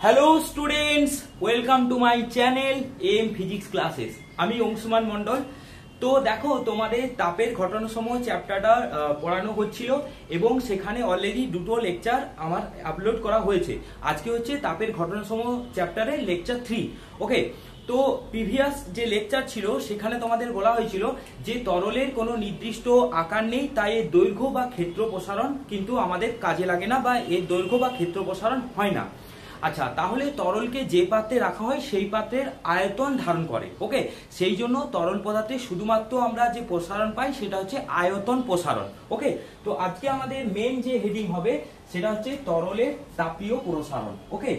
Hello students, welcome to my channel M physics classes. আমি অংশুমান মন্ডল। তো দেখো, তোমাদের তাপের ঘটনাসমূহ চ্যাপ্টারটা পড়ানো হচ্ছিল এবং সেখানে অলরেডি দুটো লেকচার আমার আপলোড করা হয়েছে। আজকে হচ্ছে তাপের ঘটনাসমূহ চ্যাপ্টারের লেকচার 3। ওকে, তো প্রিভিয়াস যে লেকচার ছিল সেখানে তোমাদের বলা হয়েছিল যে তরলের কোনো নির্দিষ্ট আকার নেই, তাই এর দৈর্ঘ্য বা ক্ষেত্র প্রসারণ কিন্তু আমাদের কাজে লাগে না, বা এর দৈর্ঘ্য বা ক্ষেত্র প্রসারণ হয় না। আচ্ছা, তাহলে তরলকে যে পাত্রে রাখা হয় সেই পাত্রের আয়তন ধারণ করে। ওকে, সেই জন্য তরল পদার্থে শুধুমাত্র আমরা যে প্রসারণ পাই সেটা হচ্ছে আয়তন প্রসারণ। ওকে, তো আজকে আমাদের মেন যে হেডিং হবে সেটা হচ্ছে তরলের তাপীয় প্রসারণ। ওকে,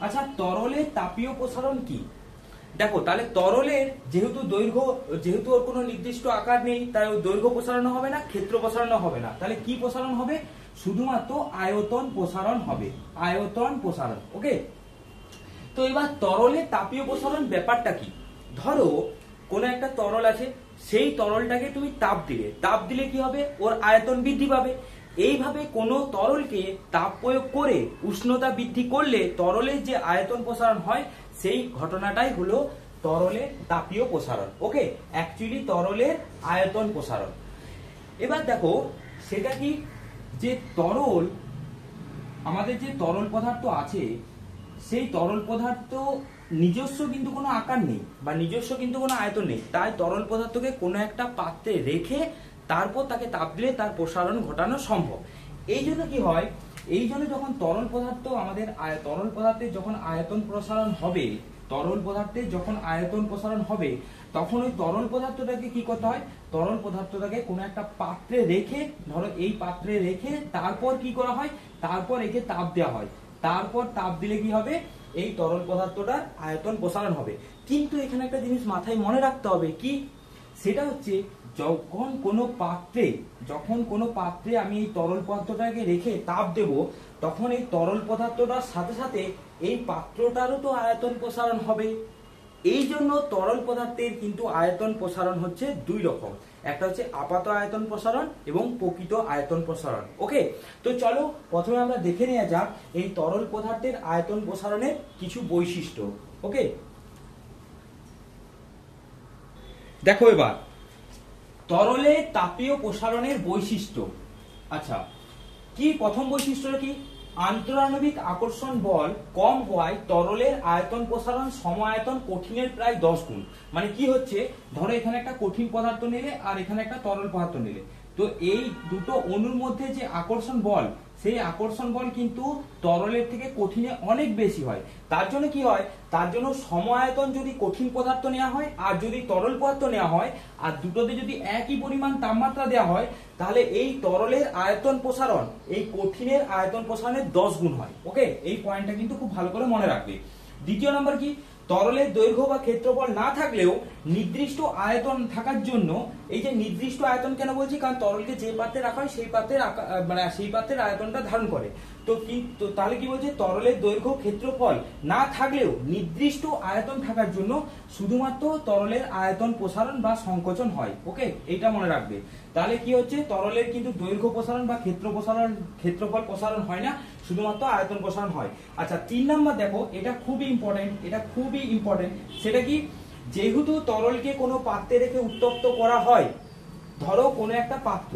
আচ্ছা, তরলের তাপীয় প্রসারণ কি? দেখো, তাহলে তরলের যেহেতু ওর কোনো নির্দিষ্ট আকার নেই, তাই ওর দৈর্ঘ্য প্রসারণ হবে না, ক্ষেত্র প্রসারণ হবে না। তাহলে কি প্রসারণ হবে? শুধুমাত্র আয়তন প্রসারণ হবে, আয়তন প্রসারণ। ওকে, তো এবার তরলের তাপীয় প্রসারণ ব্যাপারটা কি? ধরো কোন একটা তরল আছে, সেই তরলটাকে তুমি তাপ দিলে কি হবে? ওর আয়তন বৃদ্ধি পাবে। এইভাবে কোন তরলকে তাপ প্রয়োগ করে উষ্ণতা বৃদ্ধি করলে তরলের যে আয়তন প্রসারণ হয়, সেই ঘটনাটাই হলো তরলের তাপীয় প্রসারণ। ওকে, অ্যাকচুয়ালি তরলের আয়তন প্রসারণ। এবার দেখো সেটা কি, যে তরল, আমাদের যে তরল পদার্থ আছে সেই তরল পদার্থ নিজস্ব কিন্তু কোনো আকার নেই বা নিজস্ব কিন্তু কোনো আয়তন নেই, তাই তরল পদার্থকে কোনো একটা পাত্রে রেখে তারপর তাকে তাপ দিলে তার প্রসারণ ঘটানো সম্ভব। এই জন্য কি হয়, এই জন্য যখন তরল পদার্থের যখন আয়তন প্রসারণ হবে, তখন ওই তরল পদার্থটাকে কি করতে হয়? তরল পদার্থটাকে কোনো একটা পাত্রে রেখে, ধরো এই পাত্রে রেখে তারপর কি করা হয়? তারপর একে তাপ দেওয়া হয়। তারপর তাপ দিলে কি হবে? এই তরল পদার্থটার আয়তন প্রসারণ হবে। কিন্তু এখানে একটা জিনিস মাথায় মনে রাখতে হবে, কি সেটা হচ্ছে যখন কোনো পাত্রে আমি এই তরল পদার্থটাকে রেখে তাপ দেব, তখন এই তরল পদার্থটার সাথে সাথে এই পাত্রটারও তো আয়তন প্রসারণ হবে। এই জন্য তরল পদার্থের কিন্তু আয়তন প্রসারণ হচ্ছে দুই রকম, একটা হচ্ছে আপাত আয়তন প্রসারণ এবং প্রকৃত আয়তন প্রসারণ। ওকে, তো চলো প্রথমে আমরা দেখে নেওয়া যাক এই তরল পদার্থের আয়তন প্রসারণের কিছু বৈশিষ্ট্য। ওকে, দেখো এবার তরলের তাপীয় প্রসারণের বৈশিষ্ট্য। আচ্ছা, কি প্রথম বৈশিষ্ট্যটা কি? আন্তরাণবিক আকর্ষণ বল কম হওয়ায় তরলের আয়তন প্রসারণ সমায়তন কঠিনের প্রায় 10 গুণ। মানে কি হচ্ছে, ধরো এখানে একটা কঠিন পদার্থ নিলে আর এখানে একটা তরল পদার্থ নিলে, তো এই দুটো অণুর মধ্যে যে আকর্ষণ বল, সেই আকর্ষণ বল কিন্তু তরলের থেকে কঠিনে অনেক বেশি হয়। তার জন্য কি হয়, তার জন্য সমায়তন যদি কঠিন পদার্থ নেওয়া হয় আর যদি তরল পদার্থ নেওয়া হয়, আর দুটোতে যদি একই পরিমাণ তাপমাত্রা দেওয়া হয়, তাহলে এই তরলের আয়তন প্রসারণ এই কঠিনের আয়তন প্রসারণের 10 গুণ হয়। ওকে, এই পয়েন্টটা কিন্তু খুব ভালো করে মনে রাখবে। দ্বিতীয় নাম্বার কি, তরলের দৈর্ঘ্য বা ক্ষেত্রফল না থাকলেও নির্দিষ্ট আয়তন থাকার জন্য, এই যে নির্দিষ্ট আয়তন কেন বলছি, কারণ তরলকে যে পাত্রে রাখা হয় সেই পাত্রের আয়তনটা ধারণ করে। তো তাহলে কি বলছে, তরলের দৈর্ঘ্য ক্ষেত্রফল না থাকলেও নির্দিষ্ট আয়তন থাকার জন্য শুধুমাত্র তরলের আয়তন প্রসারণ বা সংকোচন হয়। ওকে, এইটা মনে রাখবে। তাহলে কি হচ্ছে, তরলের কিন্তু দৈর্ঘ্য প্রসারণ বা ক্ষেত্রফল প্রসারণ হয় না, শুধুমাত্র আয়তন প্রসারণ হয়। আচ্ছা, 3 নাম্বার দেখো, এটা খুবই ইম্পর্টেন্ট। সেটা কি, যেহেতু তরলকে কোনো পাত্রে রেখে উত্তপ্ত করা হয়, ধরো কোনো একটা পাত্র,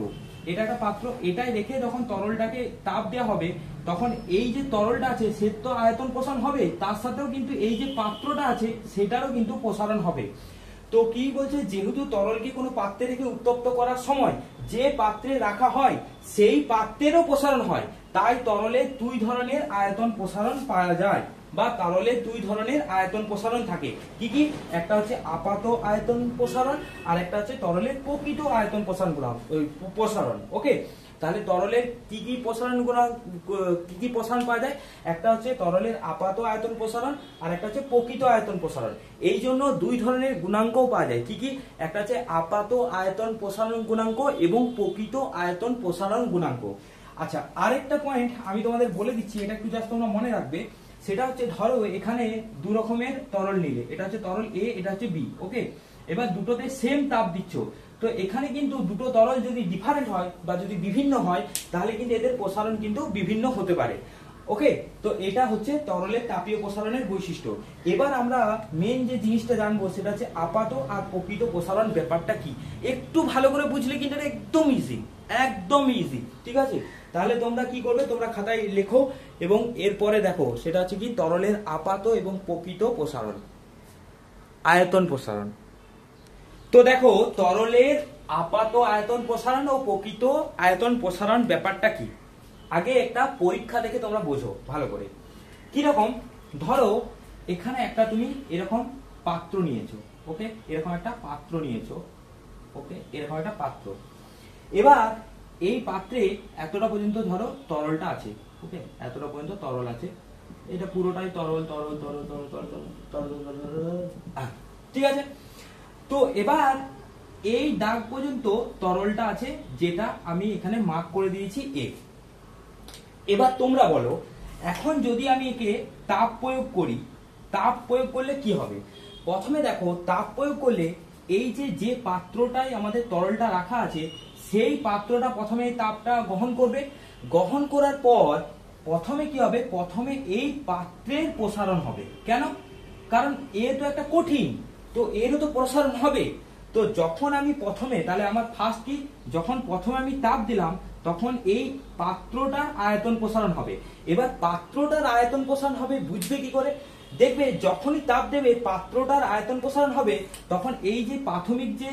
এটাই রেখে যখন তরলটাকে তাপ দেওয়া হবে, তখন এই যে তরলটা আছে সে তো আয়তন প্রসারণ হবে, তার সাথেও কিন্তু এই যে পাত্রটা আছে সেটারও কিন্তু প্রসারণ হবে। তো কি বলছে, যেহেতু তরলকে কোনো পাত্রে রেখে উত্তপ্ত করার সময় যে পাত্রে রাখা হয় সেই পাত্রেরও প্রসারণ হয়, তাই তরলের দুই ধরনের আয়তন প্রসারণ পাওয়া যায়, বা তরলের দুই ধরনের আয়তন প্রসারণ থাকে। কি কি? একটা হচ্ছে আপাত আয়তন প্রসারণ আর একটা হচ্ছে তরলের প্রকৃত আয়তন প্রসারণ। ওকে, তাহলে তরলের কি কি প্রসারণ পাওয়া যায়? একটা হচ্ছে তরলের আপাত আয়তন প্রসারণ আর একটা হচ্ছে প্রকৃত আয়তন প্রসারণ। এই জন্য দুই ধরনের গুণাঙ্কও পাওয়া যায়। কি কি? একটা হচ্ছে আপাত আয়তন প্রসারণ গুণাঙ্ক এবং প্রকৃত আয়তন প্রসারণ গুণাঙ্ক। আচ্ছা, আরেকটা পয়েন্ট আমি তোমাদের বলে দিচ্ছি, এটা একটু জাস্ট তোমরা মনে রাখবে। সেটা হচ্ছে, ধরো এখানে দু রকমের তরল নিলে, এটা হচ্ছে তরল এ, এটা হচ্ছে বি। ওকে, এবার দুটোতে সেম তাপ দিচ্ছ, তো এখানে কিন্তু দুটো তরল যদি ডিফারেন্ট হয় বা যদি বিভিন্ন হয়, তাহলে কিন্তু এদের প্রসারণ কিন্তু বিভিন্ন হতে পারে। ওকে, তো এটা হচ্ছে তরলের তাপীয় প্রসারণের বৈশিষ্ট্য। এবার আমরা মেন যে জিনিসটা জানবো সেটা হচ্ছে আপাত আর প্রকৃত প্রসারণ ব্যাপারটা কি। একটু ভালো করে বুঝলে কিন্তু এটা একদম ইজি, একদম ইজি, ঠিক আছে। তাহলে তোমরা কি করবে, তোমরা খাতায় লেখো এবং এরপরে দেখো সেটা হচ্ছে কি তরলের আপাত এবং প্রকৃত প্রসারণ, আয়তন প্রসারণ। তো দেখো তরলের আপাত আয়তন প্রসারণ ও প্রকৃত আয়তন প্রসারণ ব্যাপারটা কি। আগে একটা পরীক্ষা দেখে তোমরা বোঝো ভালো করে। কিরকম, ধরো এখানে একটা তুমি এরকম পাত্র নিয়েছো, ওকে, এরকম একটা পাত্র নিয়েছো, ওকে, এরকম একটা পাত্র। এবার এই পাত্রে এতটা পর্যন্ত ধরো তরলটা আছে, ওকে, এতটা পর্যন্ত তরল আছে, এটা পুরোটাই তরল তরল তরল তরল তরল তরল তরল, ঠিক আছে। তো এবার এই দাগ পর্যন্ত তরলটা আছে, যেটা আমি এখানে মার্ক করে দিয়েছি এ। এবার তোমরা বলো, এখন যদি আমি একে তাপ প্রয়োগ করি, তাপ প্রয়োগ করলে কি হবে। প্রথমে দেখো তাপ প্রয়োগ করলে এই যে পাত্রটাই আমাদের তরলটা রাখা আছে, সেই পাত্রটা প্রথমে এই তাপটা গ্রহণ করবে। গ্রহণ করার পর প্রথমে কি হবে, প্রথমে এই পাত্রের প্রসারণ হবে। কেন, কারণ এ তো একটা কঠিন, তো এরও তো প্রসারণ হবে। তো যখন আমি প্রথমে, তাহলে আমার ফার্স্ট কি, যখন প্রথমে আমি তাপ দিলাম তখন এই পাত্রটার আয়তন প্রসারণ হবে। এবার পাত্রটার আয়তন প্রসারণ হবে বুঝবে কি করে, দেখবে যখনই তাপ দেবে পাত্রটার আয়তন প্রসারণ হবে, তখন এই যে প্রাথমিক যে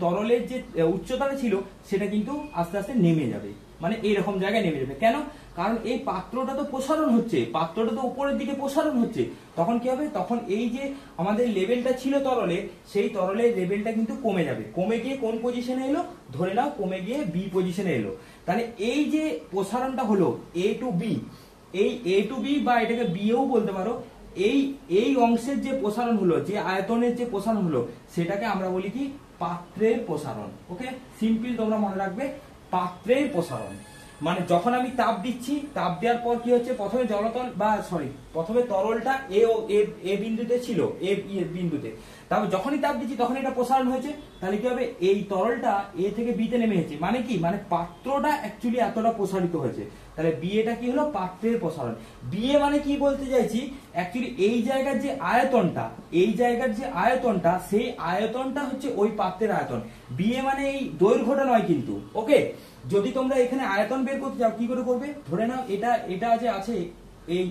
তরলের যে উচ্চতাটা ছিল সেটা কিন্তু আস্তে আস্তে নেমে যাবে, মানে এইরকম জায়গায় নেমে যাবে। কেন, কারণ এই পাত্রটা তো প্রসারণ হচ্ছে, পাত্রটা তো উপরের দিকে প্রসারণ হচ্ছে। তখন কি হবে, তখন এই যে আমাদের লেভেলটা ছিল তরলে, সেই তরলের লেভেলটা কিন্তু কমে যাবে। কমে গিয়ে কোন পজিশনে এলো, ধরে নাও কমে গিয়ে বি পজিশনে এলো। তাহলে এই যে প্রসারণটা হলো এ টু বি, এই এ টু বি বা এটাকে বিও বলতে পারো, এই অংশের যে প্রসারণ হলো, যে আয়তনের যে প্রসারণ হলো, সেটাকে আমরা বলি কি পাত্রের প্রসারণ। ওকে, সিম্পল তোমরা মনে রাখবে, পাত্রের প্রসারণ। মানে যখন আমি তাপ দিচ্ছি, তাপ দেওয়ার পর কি হচ্ছে, প্রথমে জলতল বা প্রথমে তরলটা এ বিন্দুতে ছিল, এ বিন্দুতে, তারপর যখনই তাপ দিচ্ছি তখন এটা প্রসারণ হয়েছে। তাহলে কি হবে, এই তরলটা এ থেকে বি তে নেমে গেছে, মানে কি, মানে পাত্রটা অ্যাকচুয়ালি এতটা প্রসারিত হয়েছে। তাহলে বিএটা কি হলো, পাত্রের প্রসারণ। বিএ মানে কি বলতে চাইছি, অ্যাকচুয়ালি এই জায়গার যে আয়তনটা, এই জায়গার যে আয়তনটা, সেই আয়তনটা হচ্ছে ওই পাত্রের আয়তন। বিএ মানে এই দৈর্ঘ্যটা নয় কিন্তু, ওকে। যদি তোমরা এখানে আয়তন বের করতে চাও, কি করে করবে, ধরে নাও এটা যে আছে এই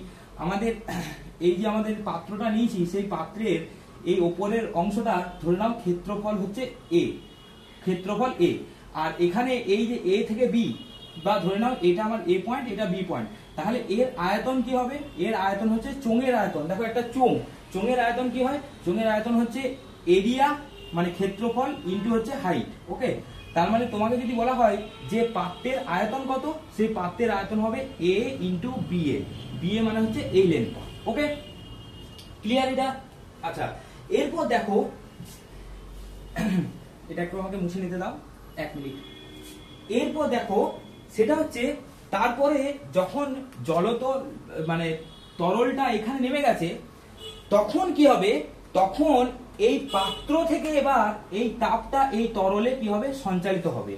আমাদের, এই যে আমাদের পাত্রটা নিয়েছি, সেই পাত্রের এই ওপরের অংশটা ধরে নাও ক্ষেত্রফল হচ্ছে এ, ক্ষেত্রফল এ। আর এখানে এই যে এ থেকে বি, বা ধরে নাও এটা আমার এ পয়েন্ট, এটা বি পয়েন্ট, তাহলে এর আয়তন কি হবে, এর আয়তন হচ্ছে চোঙের আয়তন। দেখো একটা চোঙের আয়তন কি হয়, চোঙের আয়তন হচ্ছে এরিয়া মানে ক্ষেত্রফল ইনটু হচ্ছে হাইট, ওকে। তার মানে তোমাকে যদি বলা হয় যে পাত্রের আয়তন কত, সেই পাত্রের আয়তন হবে এ ইনটু বিএ। বিএ মানে হচ্ছে এই লেন্থ, ওকে, ক্লিয়ার এটা। আচ্ছা, এরপর দেখো, এটা একটু আমাকে মুছে নিতে দাও, 1 মিনিট। এরপর দেখো সেটা হচ্ছে, তারপরে যখন মানে তরলটা এখানে নেমে গেছে, তখন কি হবে, তখন এই পাত্র থেকে এবার এই তাপটা এই তরলে কি হবে, সঞ্চালিত হবে।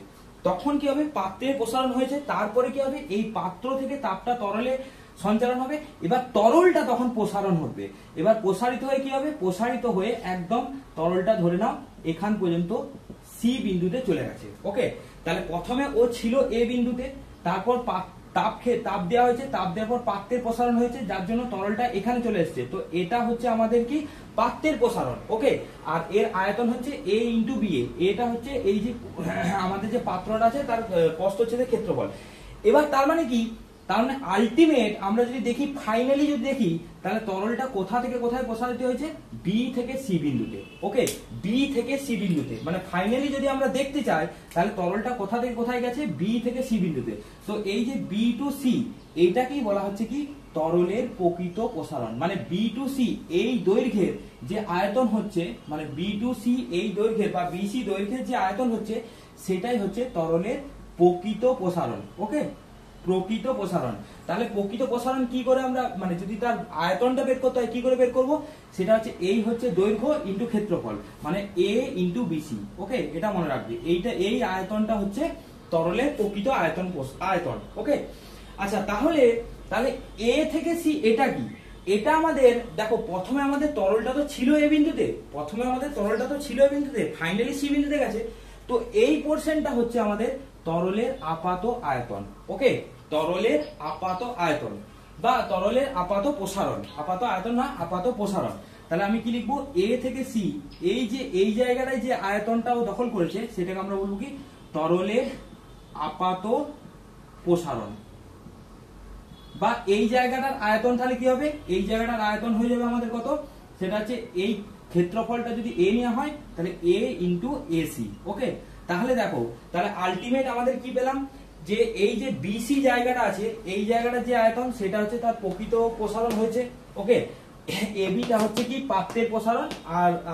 তখন কি হবে, পাত্রের প্রসারণ হয়েছে, তারপরে কি হবে, এই পাত্র থেকে তাপটা তরলে সঞ্চালন হবে। এবার তরলটা তখন প্রসারণ হবে। এবার প্রসারিত হয়ে কি হবে, প্রসারিত হয়ে একদম তরলটা ধরে নাও এখান পর্যন্ত সি বিন্দুতে চলে গেছে, ওকে। তাহলে প্রথমে ও ছিল এ বিন্দুতে, তারপর তাপ দেওয়া হয়েছে, তাপ দেওয়ার পর পাত্রের প্রসারণ হয়েছে, যার জন্য তরলটা এখানে চলে এসেছে। তো এটা হচ্ছে আমাদের কি পাত্রের প্রসারণ, ওকে। আর এর আয়তন হচ্ছে এ ইন্টু বি এ, এটা হচ্ছে এই যে আমাদের যে পাত্রটা আছে তার প্রস্থচ্ছেদের ক্ষেত্রফল। এবার তার মানে কি, তার মানে আলটিমেট আমরা যদি দেখি, ফাইনালি যদি দেখি, তাহলে তরলটা কোথা থেকে কোথায় প্রসারিত হয়েছে, বি থেকে সি বিন্দুতে, ওকে, বি থেকে সি বিন্দুতে। মানে ফাইনালি যদি আমরা দেখতে চাই, তাহলে তরলটা কোথা থেকে কোথায় গেছে, বি থেকে সি বিন্দুতে। তো এই যে বি টু সি, এইটাকেই বলা হচ্ছে কি তরলের প্রকৃত প্রসারণ। মানে বি টু সি এই দৈর্ঘ্যের যে আয়তন হচ্ছে, মানে বি টু সি এই দৈর্ঘ্যের বা বিসি দৈর্ঘ্যের যে আয়তন হচ্ছে, সেটাই হচ্ছে তরলের প্রকৃত প্রসারণ, ওকে, প্রকৃত প্রসারণ। তাহলে প্রকৃত প্রসারণ কি করে আমরা, মানে যদি তার আয়তনটা বের করতে হয়, কি করে বের করব, সেটা হচ্ছে এই হচ্ছে দৈর্ঘ্য ইনটু ক্ষেত্রফল, মানে এ ইনটু বিসি, ওকে, এটা মনে রাখবে। এই আয়তনটা হচ্ছে তরলের প্রকৃত আয়তন, ওকে। আচ্ছা, তাহলে তাহলে এ থেকে সি এটা কি, এটা আমাদের দেখো প্রথমে আমাদের তরলটা তো ছিল এ বিন্দুতে, ফাইনালি সি বিন্দুতে গেছে। তো এই পোরশনটা হচ্ছে আমাদের তরলের আপাত আয়তন। ওকে, তরলের আপাত আয়তন বা তরলের আপাত প্রসারণ, আপাত আয়তন না আপাত প্রসারণ। তাহলে আমি কি লিখবো, এ থেকে সি এই যে এই জায়গাটায় যে আয়তনটাও দখল করেছে সেটাকে আমরা বলবো কি তরলের আপাত প্রসারণ। বা এই জায়গাটার আয়তন তাহলে কি হবে, এই জায়গাটার আয়তন হয়ে যাবে আমাদের কত, সেটা হচ্ছে এই ক্ষেত্রফলটা যদি এ নেওয়া হয় তাহলে এ ইন্টু এসি। ওকে, তাহলে দেখো তাহলে আলটিমেট আমাদের কি পেলাম, যে এই যে বিসি জায়গাটা আছে এই জায়গাটার যে আয়তন সেটা হচ্ছে তার প্রকৃত প্রসারণ হয়েছে। ওকে, এবিটা হচ্ছে কি পাত্রের প্রসারণ,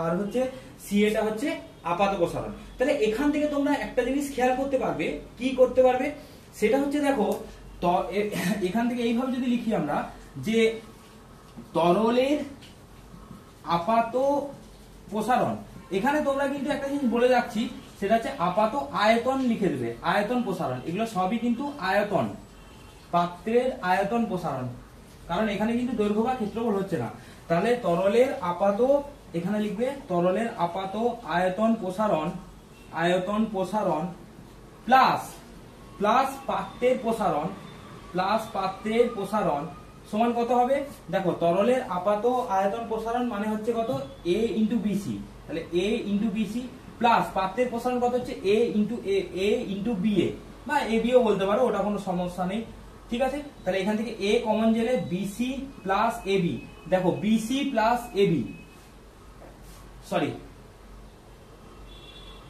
আর হচ্ছে সিএটা হচ্ছে আপাত প্রসারণ। তাহলে এখান থেকে তোমরা একটা জিনিস খেয়াল করতে পারবে, কি করতে পারবে, সেটা হচ্ছে দেখো তো এখান থেকে এইভাবে যদি লিখি আমরা যে তরলের আপাত প্রসারণ, এখানে তোমরা কিন্তু একটা জিনিস বলে যাচ্ছি সেটা হচ্ছে আপাত আয়তন লিখে দেবে, আয়তন প্রসারণ, এগুলো সবই কিন্তু আয়তন, পাত্রের আয়তন প্রসারণ, কারণ এখানে কিন্তু দৈর্ঘ্য বা ক্ষেত্রফল হচ্ছে না। তাহলে তরলের আপাত, এখানে লিখবে তরলের আপাত আয়তন প্রসারণ, আয়তন প্রসারণ প্লাস পাত্রের প্রসারণ, পাত্রের প্রসারণ সমান কত হবে, দেখো তরলের আপাত আয়তন প্রসারণ মানে হচ্ছে কত এ ইন্টু বিসি, তাহলে এ ইন্টু বিসি প্লাস পাত্রের প্রসারণ কত হচ্ছে এ ইন্টু বিএ বা এ বিও বলতে পারো, ওটা কোনো সমস্যা নেই। ঠিক আছে, তাহলে এখান থেকে এ কমন গেলে বিসি প্লাস এবি, দেখো বিসি প্লাস এবি, সরি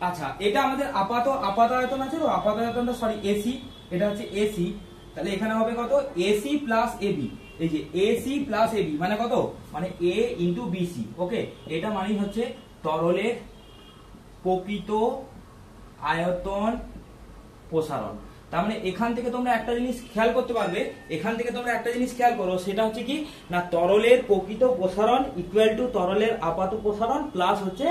আচ্ছা এটা আমাদের আপাত আয়তন আছে তো, আপাত আয়তনটা সরি এসি, এটা হচ্ছে এসি, তাহলে এখানে হবে কত এসি প্লাস এবি, এই যে এসি প্লাস এবি মানে কত, মানে এ ইন্টু বিসি। ওকে, এটা মানেই হচ্ছে তরলের প্রকৃত আয়তন প্রসারণ। তার মানে এখান থেকে তোমরা একটা জিনিস খেয়াল করতে পারবে, এখান থেকে তোমরা একটা জিনিস খেয়াল করো, সেটা হচ্ছে কি না তরলের প্রকৃত প্রসারণ ইকুয়াল টু তরলের আপাত প্রসারণ প্লাস হচ্ছে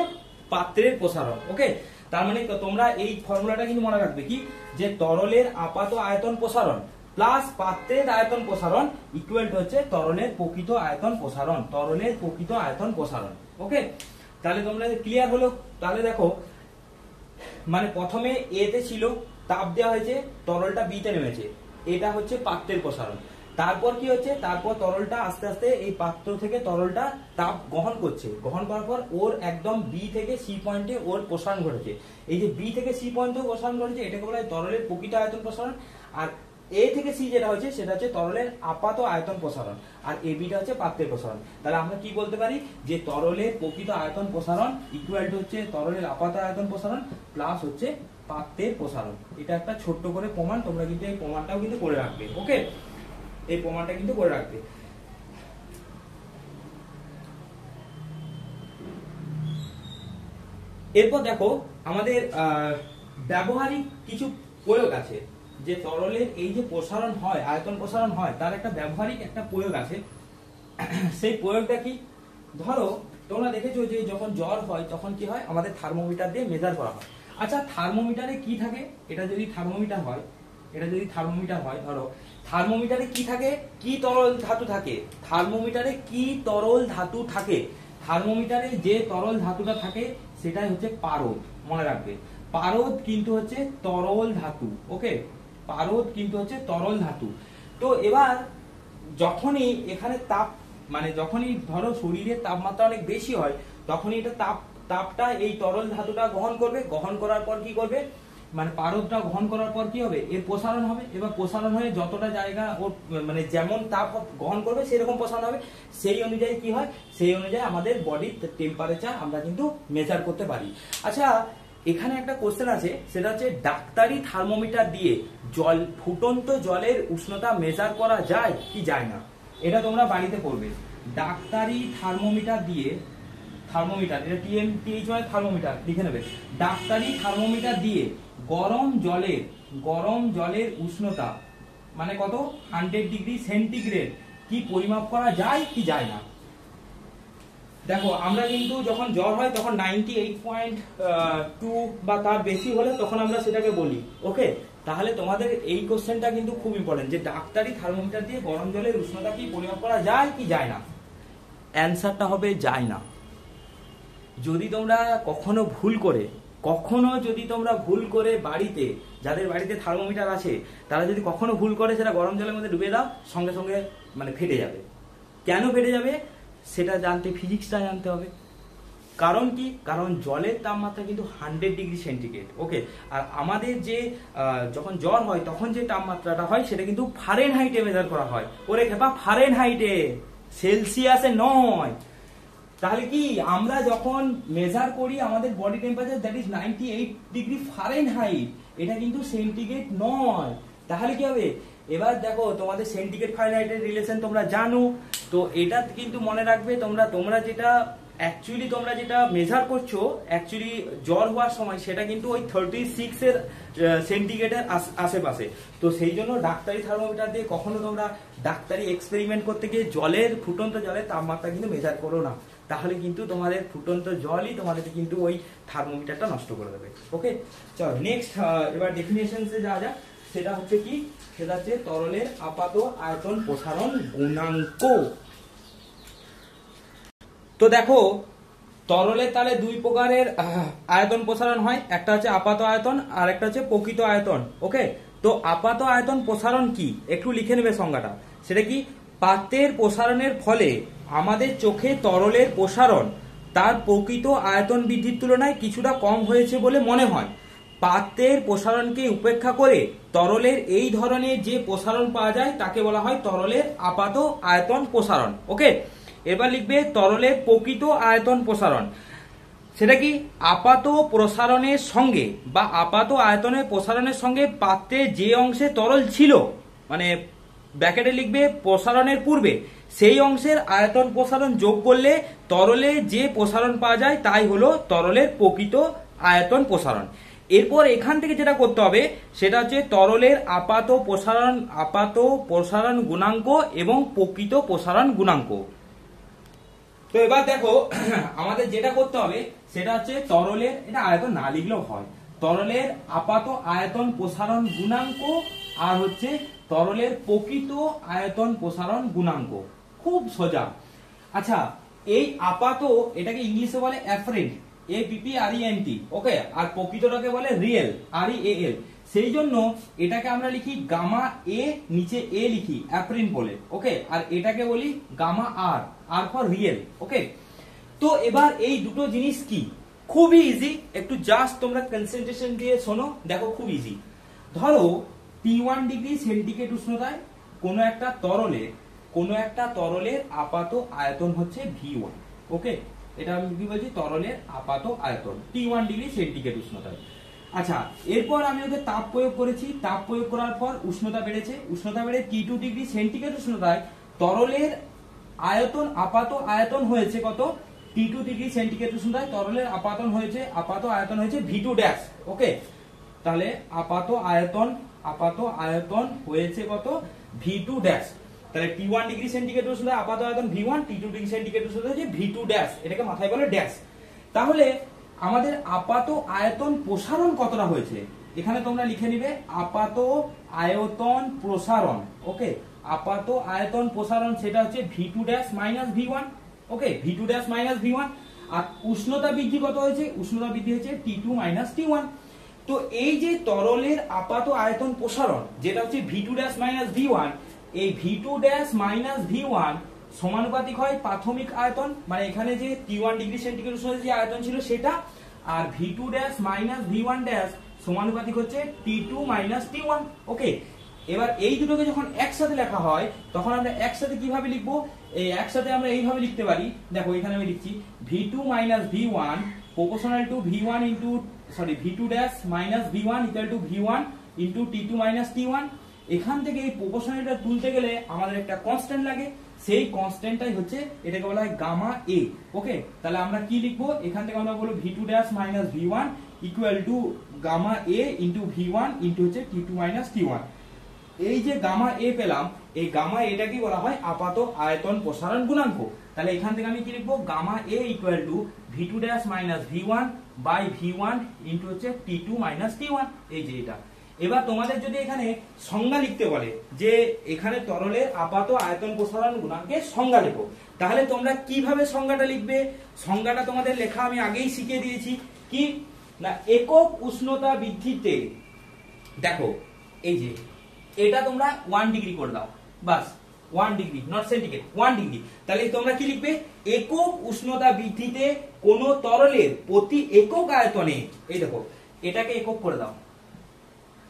পাত্রের প্রসারণ। ওকে, তার মানে তোমরা এই ফর্মুলাটা কিন্তু মনে রাখবে কি, যে তরলের আপাত আয়তন প্রসারণ প্লাস পাত্রের আয়তন প্রসারণ ইকুয়াল টু হচ্ছে তরলের প্রকৃত আয়তন প্রসারণ, তরলের প্রকৃত আয়তন প্রসারণ। ওকে, তাহলে তোমরা ক্লিয়ার হলো। তাহলে দেখো মানে প্রথমে এ তে ছিল, তাপ দেওয়া হয়েছে, তরলটা বি তে নেমেছে, এটা হচ্ছে পাত্রের প্রসারণ। তারপর কি হচ্ছে, তারপর তরলটা আস্তে আস্তে এই পাত্র থেকে তরলটা তাপ গ্রহণ করছে, গ্রহণ করার পর ওর একদম বি থেকে সি পয়েন্টে ওর প্রসারণ ঘটেছে। এই যে বি থেকে সি পয়েন্টে প্রসারণ ঘটেছে এটাকে বলা হয় তরলের প্রকৃত আয়তন প্রসারণ। আর এ থেকে সি যেটা হচ্ছে সেটা হচ্ছে তরলের আপাত আয়তন প্রসারণ, আর এ বিটা হচ্ছে পাত্রের প্রসারণ। তাহলে আমরা কি বলতে পারি, যে তরলের প্রকৃত আয়তন প্রসারণ ইকুয়াল টু হচ্ছে তরলের আপাত আয়তন প্রসারণ প্লাস হচ্ছে পাত্রের প্রসারণ। এটা একটা ছোট্ট করে প্রমাণ, তোমরা কিন্তু এই প্রমাণটাও কিন্তু করে রাখবে। ওকে, এই প্রমাণটা কিন্তু করে রাখবে। এরপর দেখো আমাদের ব্যবহারিক কিছু প্রয়োগ আছে, যে তরলের এই যে প্রসারণ হয়, আয়তন প্রসারণ হয়, তার একটা ব্যবহারিক একটা প্রয়োগ আছে। সেই প্রয়োগটা কি, ধরো তোমরা দেখেছো যে যখন জ্বর হয় তখন কি হয়, আমাদের থার্মোমিটার দিয়ে মেজার করা হয়। আচ্ছা থার্মোমিটারে কি থাকে, এটা যদি থার্মোমিটার হয়, ধরো থার্মোমিটারে কি থাকে, কি তরল ধাতু থাকে, থার্মোমিটারে কি তরল ধাতু থাকে, থার্মোমিটারে যে তরল ধাতুটা থাকে সেটাই হচ্ছে পারদ। মনে রাখবে পারদ কিন্তু হচ্ছে তরল ধাতু। ওকে, পারদ কিন্তু হচ্ছে তরল ধাতু। তো এবার যখনই এখানে তাপ মানে যখনই ধরো শরীরের তাপমাত্রা অনেক বেশি হয় তখনই এটা তাপটা এই তরল ধাতুটা গ্রহণ করবে, গ্রহণ করার পর কি করবে, মানে পারদটা গ্রহণ করার পর কি হবে, এর প্রসারণ হবে। এবার প্রসারণ হয়ে যতটা জায়গা ওর মানে যেমন তাপ গ্রহণ করবে সেরকম প্রসারণ হবে, সেই অনুযায়ী কি হয়, সেই অনুযায়ী আমাদের বডির টেম্পারেচার আমরা কিন্তু মেজার করতে পারি। আচ্ছা এখানে একটা কোশ্চেন আছে, সেটা হচ্ছে ডাক্তারি থার্মোমিটার দিয়ে ফুটন্ত জলের উষ্ণতা মেজার করা যায় কি যায় না, এটা তোমরা বাড়িতে করবে। ডাক্তারি থার্মোমিটার দিয়ে, থার্মোমিটার এটা TMTH মানে থার্মোমিটার লিখে নেবে, ডাক্তারি থার্মোমিটার দিয়ে গরম জলের উষ্ণতা মানে কত 100 ডিগ্রি সেন্টিগ্রেড কি পরিমাপ করা যায় কি যায় না। দেখো আমরা কিন্তু যখন জ্বর হয় তখন 98.2 বা তার বেশি হলে তখন আমরা সেটাকে বলি। ওকে, তাহলে তোমাদের এই কোশ্চেনটা কিন্তু খুব ইম্পর্টেন্ট, যে ডাক্তারি থার্মোমিটার দিয়ে গরম জলের উষ্ণতা কি পরিমাপ করা যায় কি যায় না? অ্যান্সারটা হবে যায় না। যদি তোমরা কখনো ভুল করে বাড়িতে, যাদের বাড়িতে থার্মোমিটার আছে তারা যদি কখনো ভুল করে সেটা গরম জলের মধ্যে ডুবে দাও, সঙ্গে সঙ্গে মানে ফেটে যাবে। কেন ফেটে যাবে সেটা জানতে ফিজিক্সটা জানতে হবে। কারণ কি? কারণ জলের তাপমাত্রা কিন্তু 100 ডিগ্রি সেন্টিগ্রেড। ওকে, আর আমাদের যে যখন জ্বর হয় তখন যে তাপমাত্রাটা হয় সেটা কিন্তু ফারেনহাইটে মেজার করা হয়। ওরে খেপা, ফারেনহাইটে, সেলসিয়াসে নয়। তাহলে কি আমরা যখন মেজার করি আমাদের body temperature, that is 98 degree Fahrenheit, এটা কিন্তু সেন্টিগ্রেড নয়। তাহলে কি হবে? এবার দেখো, তোমাদের সেন্টিগ্রেড ফারেনহাইটের রিলেশন তোমরা জানো, তো এটা কিন্তু মনে রাখবে তোমরা যেটা মেজার করছো অ্যাকচুয়ালি জ্বর হওয়ার সময়, সেটা কিন্তু ওই 36 এর সেন্টিগ্রেডের আশেপাশে। তো সেই জন্য ডাক্তারি থার্মোমিটার দিয়ে কখনো তোমরা ডাক্তারি এক্সপেরিমেন্ট করতে গিয়ে ফুটন্ত জলের তাপমাত্রা কিন্তু মেজার করো না, তাহলে কিন্তু তোমাদের ফুটন্ত জলই তোমাদের কিন্তু ওই থার্মোমিটারটা নষ্ট করে দেবে। ওকে, চলো নেক্সট, এবার ডেফিনেশনসে যাওয়া যাক। সেটা হচ্ছে কি? সেটা হচ্ছে তরলের আপাত আয়তন প্রসারণ গুণাঙ্ক। তো দেখো, তরলের তাহলে দুই প্রকারের আয়তন প্রসারণ হয়, একটা হচ্ছে আপাত আয়তন আর একটা হচ্ছে প্রকৃত আয়তন। ওকে, তো আপাত আয়তন প্রসারণ কি একটু লিখে নেবে সংজ্ঞাটা। সেটা কি? পাত্রের প্রসারণের ফলে আমাদের চোখে তরলের প্রসারণ তার প্রকৃত আয়তন বৃদ্ধির তুলনায় কিছুটা কম হয়েছে বলে মনে হয়। পাত্রের প্রসারণকে উপেক্ষা করে তরলের এই ধরনের যে প্রসারণ পাওয়া যায় তাকে বলা হয় তরলের আপাত আয়তন প্রসারণ। ওকে, এবার লিখবে তরলের প্রকৃত আয়তন প্রসারণ। সেটা কি? আপাত প্রসারণের সঙ্গে বা আপাত আয়তনের প্রসারণের সঙ্গে পাত্রে যে অংশে তরল ছিল, মানে ব্র্যাকেটে লিখবে প্রসারণের পূর্বে, সেই অংশের আয়তন প্রসারণ যোগ করলে তরলে যে প্রসারণ পাওয়া যায় তাই হলো তরলের প্রকৃত আয়তন প্রসারণ। এরপর এখান থেকে যেটা করতে হবে সেটা হচ্ছে তরলের আপাত প্রসারণ গুণাঙ্ক এবং প্রকৃত প্রসারণ গুণাঙ্ক। তো এবার দেখো, আমাদের যেটা করতে হবে সেটা হচ্ছে তরলের, এটা আয়তন না লিখলেও হয়, তরলের আপাত আয়তন প্রসারণ গুণাঙ্ক আর হচ্ছে তরলের প্রকৃত আয়তন প্রসারণ গুণাঙ্ক। খুব সোজা। আচ্ছা, এই আপাত, এটাকে ইংলিশে বলে অ্যাপারেন্ট, APPRENT। ওকে, আর প্রকৃতটাকে বলে রিয়েল, REAL। সেই জন্য এটাকে আমরা লিখি গামা এ, নিচে এ লিখি অ্যাপারেন্ট বলে। ওকে, আর এটাকে বলি গামা আর ফর রিয়েল। ওকে, তো এবার এই দুটো জিনিস কি? খুবই ইজি, একটু জাস্ট তোমরা কনসেন্ট্রেশন দিয়ে শোনো। দেখো, খুব ইজি। ধরো T1 ডিগ্রি সেন্টিগ্রেড উষ্ণতায় কোনো একটা তরলের আপাত আয়তন হচ্ছে V1। ওকে, এটা আমি কি বলছি? তরলের আপাত আয়তন T1 ডিগ্রি সেন্টিগ্রেড উষ্ণতায়। আচ্ছা, এরপর আমি ওকে তাপ প্রয়োগ করেছি, তাপ প্রয়োগ করার পর উষ্ণতা বেড়েছে, উষ্ণতা বেড়ে T2 ডিগ্রি সেন্টিগ্রেড উষ্ণতায় তরলের আপাত আয়তন হয়েছে কত? T2 ডিগ্রি সেন্টিগ্রেড উষ্ণতায় তরলের আপাত আয়তন হয়েছে V2 ড্যাশ। ওকে, তাহলে আপাত আয়তন হয়েছে কত? V2 dash. তাহলে T1 ডিগ্রি সেন্টিগ্রেড উষ্ণতায় আপাত আয়তন V1, T2 ডিগ্রি সেন্টিগ্রেড উষ্ণতায় হচ্ছে V2 ড্যাশ, এটাকে মাথায় বলে ড্যাশ। তাহলে আমাদের আপাত আয়তন প্রসারণ কতটা হয়েছে এখানে তোমরা লিখে নিবে আপাত আয়তন প্রসারণ। ওকে, আপাত আয়তন প্রসারণ সেটা হচ্ছে V2 ড্যাশ মাইনাস V1। ওকে, V2 ড্যাশ মাইনাস V1। আর উষ্ণতা বৃদ্ধি কত হয়েছে? উষ্ণতা বৃদ্ধি হয়েছে T2 মাইনাস T1। তো এই যে তরলের আপাত আয়তন প্রসারণ যেটা হচ্ছে V2 ড্যাশ মাইনাস V1, এই V2 ড্যাশ মাইনাস V1 সমানুপাতিক হয় প্রাথমিক আয়তন, মানে এখানে যে T1 ডিগ্রি সেন্টিগ্রেড উষ্ণতায় যে আয়তন ছিল সেটা, আর V2 dash minus V1 dash সমানুপাতিক হচ্ছে T2 মাইনাস T1। ওকে, এবার এই দুটোকে যখন একসাথে লেখা হয় তখন আমরা একসাথে কিভাবে লিখবো? এই একসাথে আমরা এইভাবে লিখতে পারি। দেখো, এখানে আমি লিখছি V2 minus V1 proportional to V1 into V2 dash minus V1 equal to V1 into T2 minus T1। এখান থেকে এই প্রপোর্শনালটা তুলতে গেলে আমাদের একটা কনস্ট্যান্ট লাগে, সেই কনস্ট্যান্টটাই হচ্ছে এটাকে বলা হয় গামা এ। ওকে, তাহলে আমরা কি লিখবো? এখান থেকে আমরা বলবো V2 dash minus V1 equal to gamma এ ইনটু V1 ইনটু হচ্ছে T2 মাইনাস T1। এই যে গামা এ পেলাম, এই গামা এটাকে বলা হয় আপাত আয়তন প্রসারণ গুণাঙ্ক। তাহলে এখান থেকে আমি কি লিখবো? গামা এ equal to V2 dash minus V1 by V1 into হচ্ছে T2 মাইনাস T1। এই যে এটা, এবার তোমাদের যদি এখানে সংজ্ঞা লিখতে বলে যে এখানে তরলের আপাত আয়তন প্রসারণ গুণাঙ্কের সংজ্ঞা লেখো, তাহলে তোমরা কিভাবে সংজ্ঞাটা লিখবে? সংজ্ঞাটা তোমাদের লেখা আমি আগেই শিখিয়ে দিয়েছি। কি না, একক উষ্ণতা বৃদ্ধিতে, দেখো এই যে এটা তোমরা 1 ডিগ্রি করে দাও, বাস 1 ডিগ্রি, নট সেন্টিগ্রেড, 1 ডিগ্রি। তাহলে তোমরা কি লিখবে? একক উষ্ণতা বৃদ্ধিতে কোন তরলের প্রতি একক আয়তনে, এই দেখো এটাকে একক করে দাও,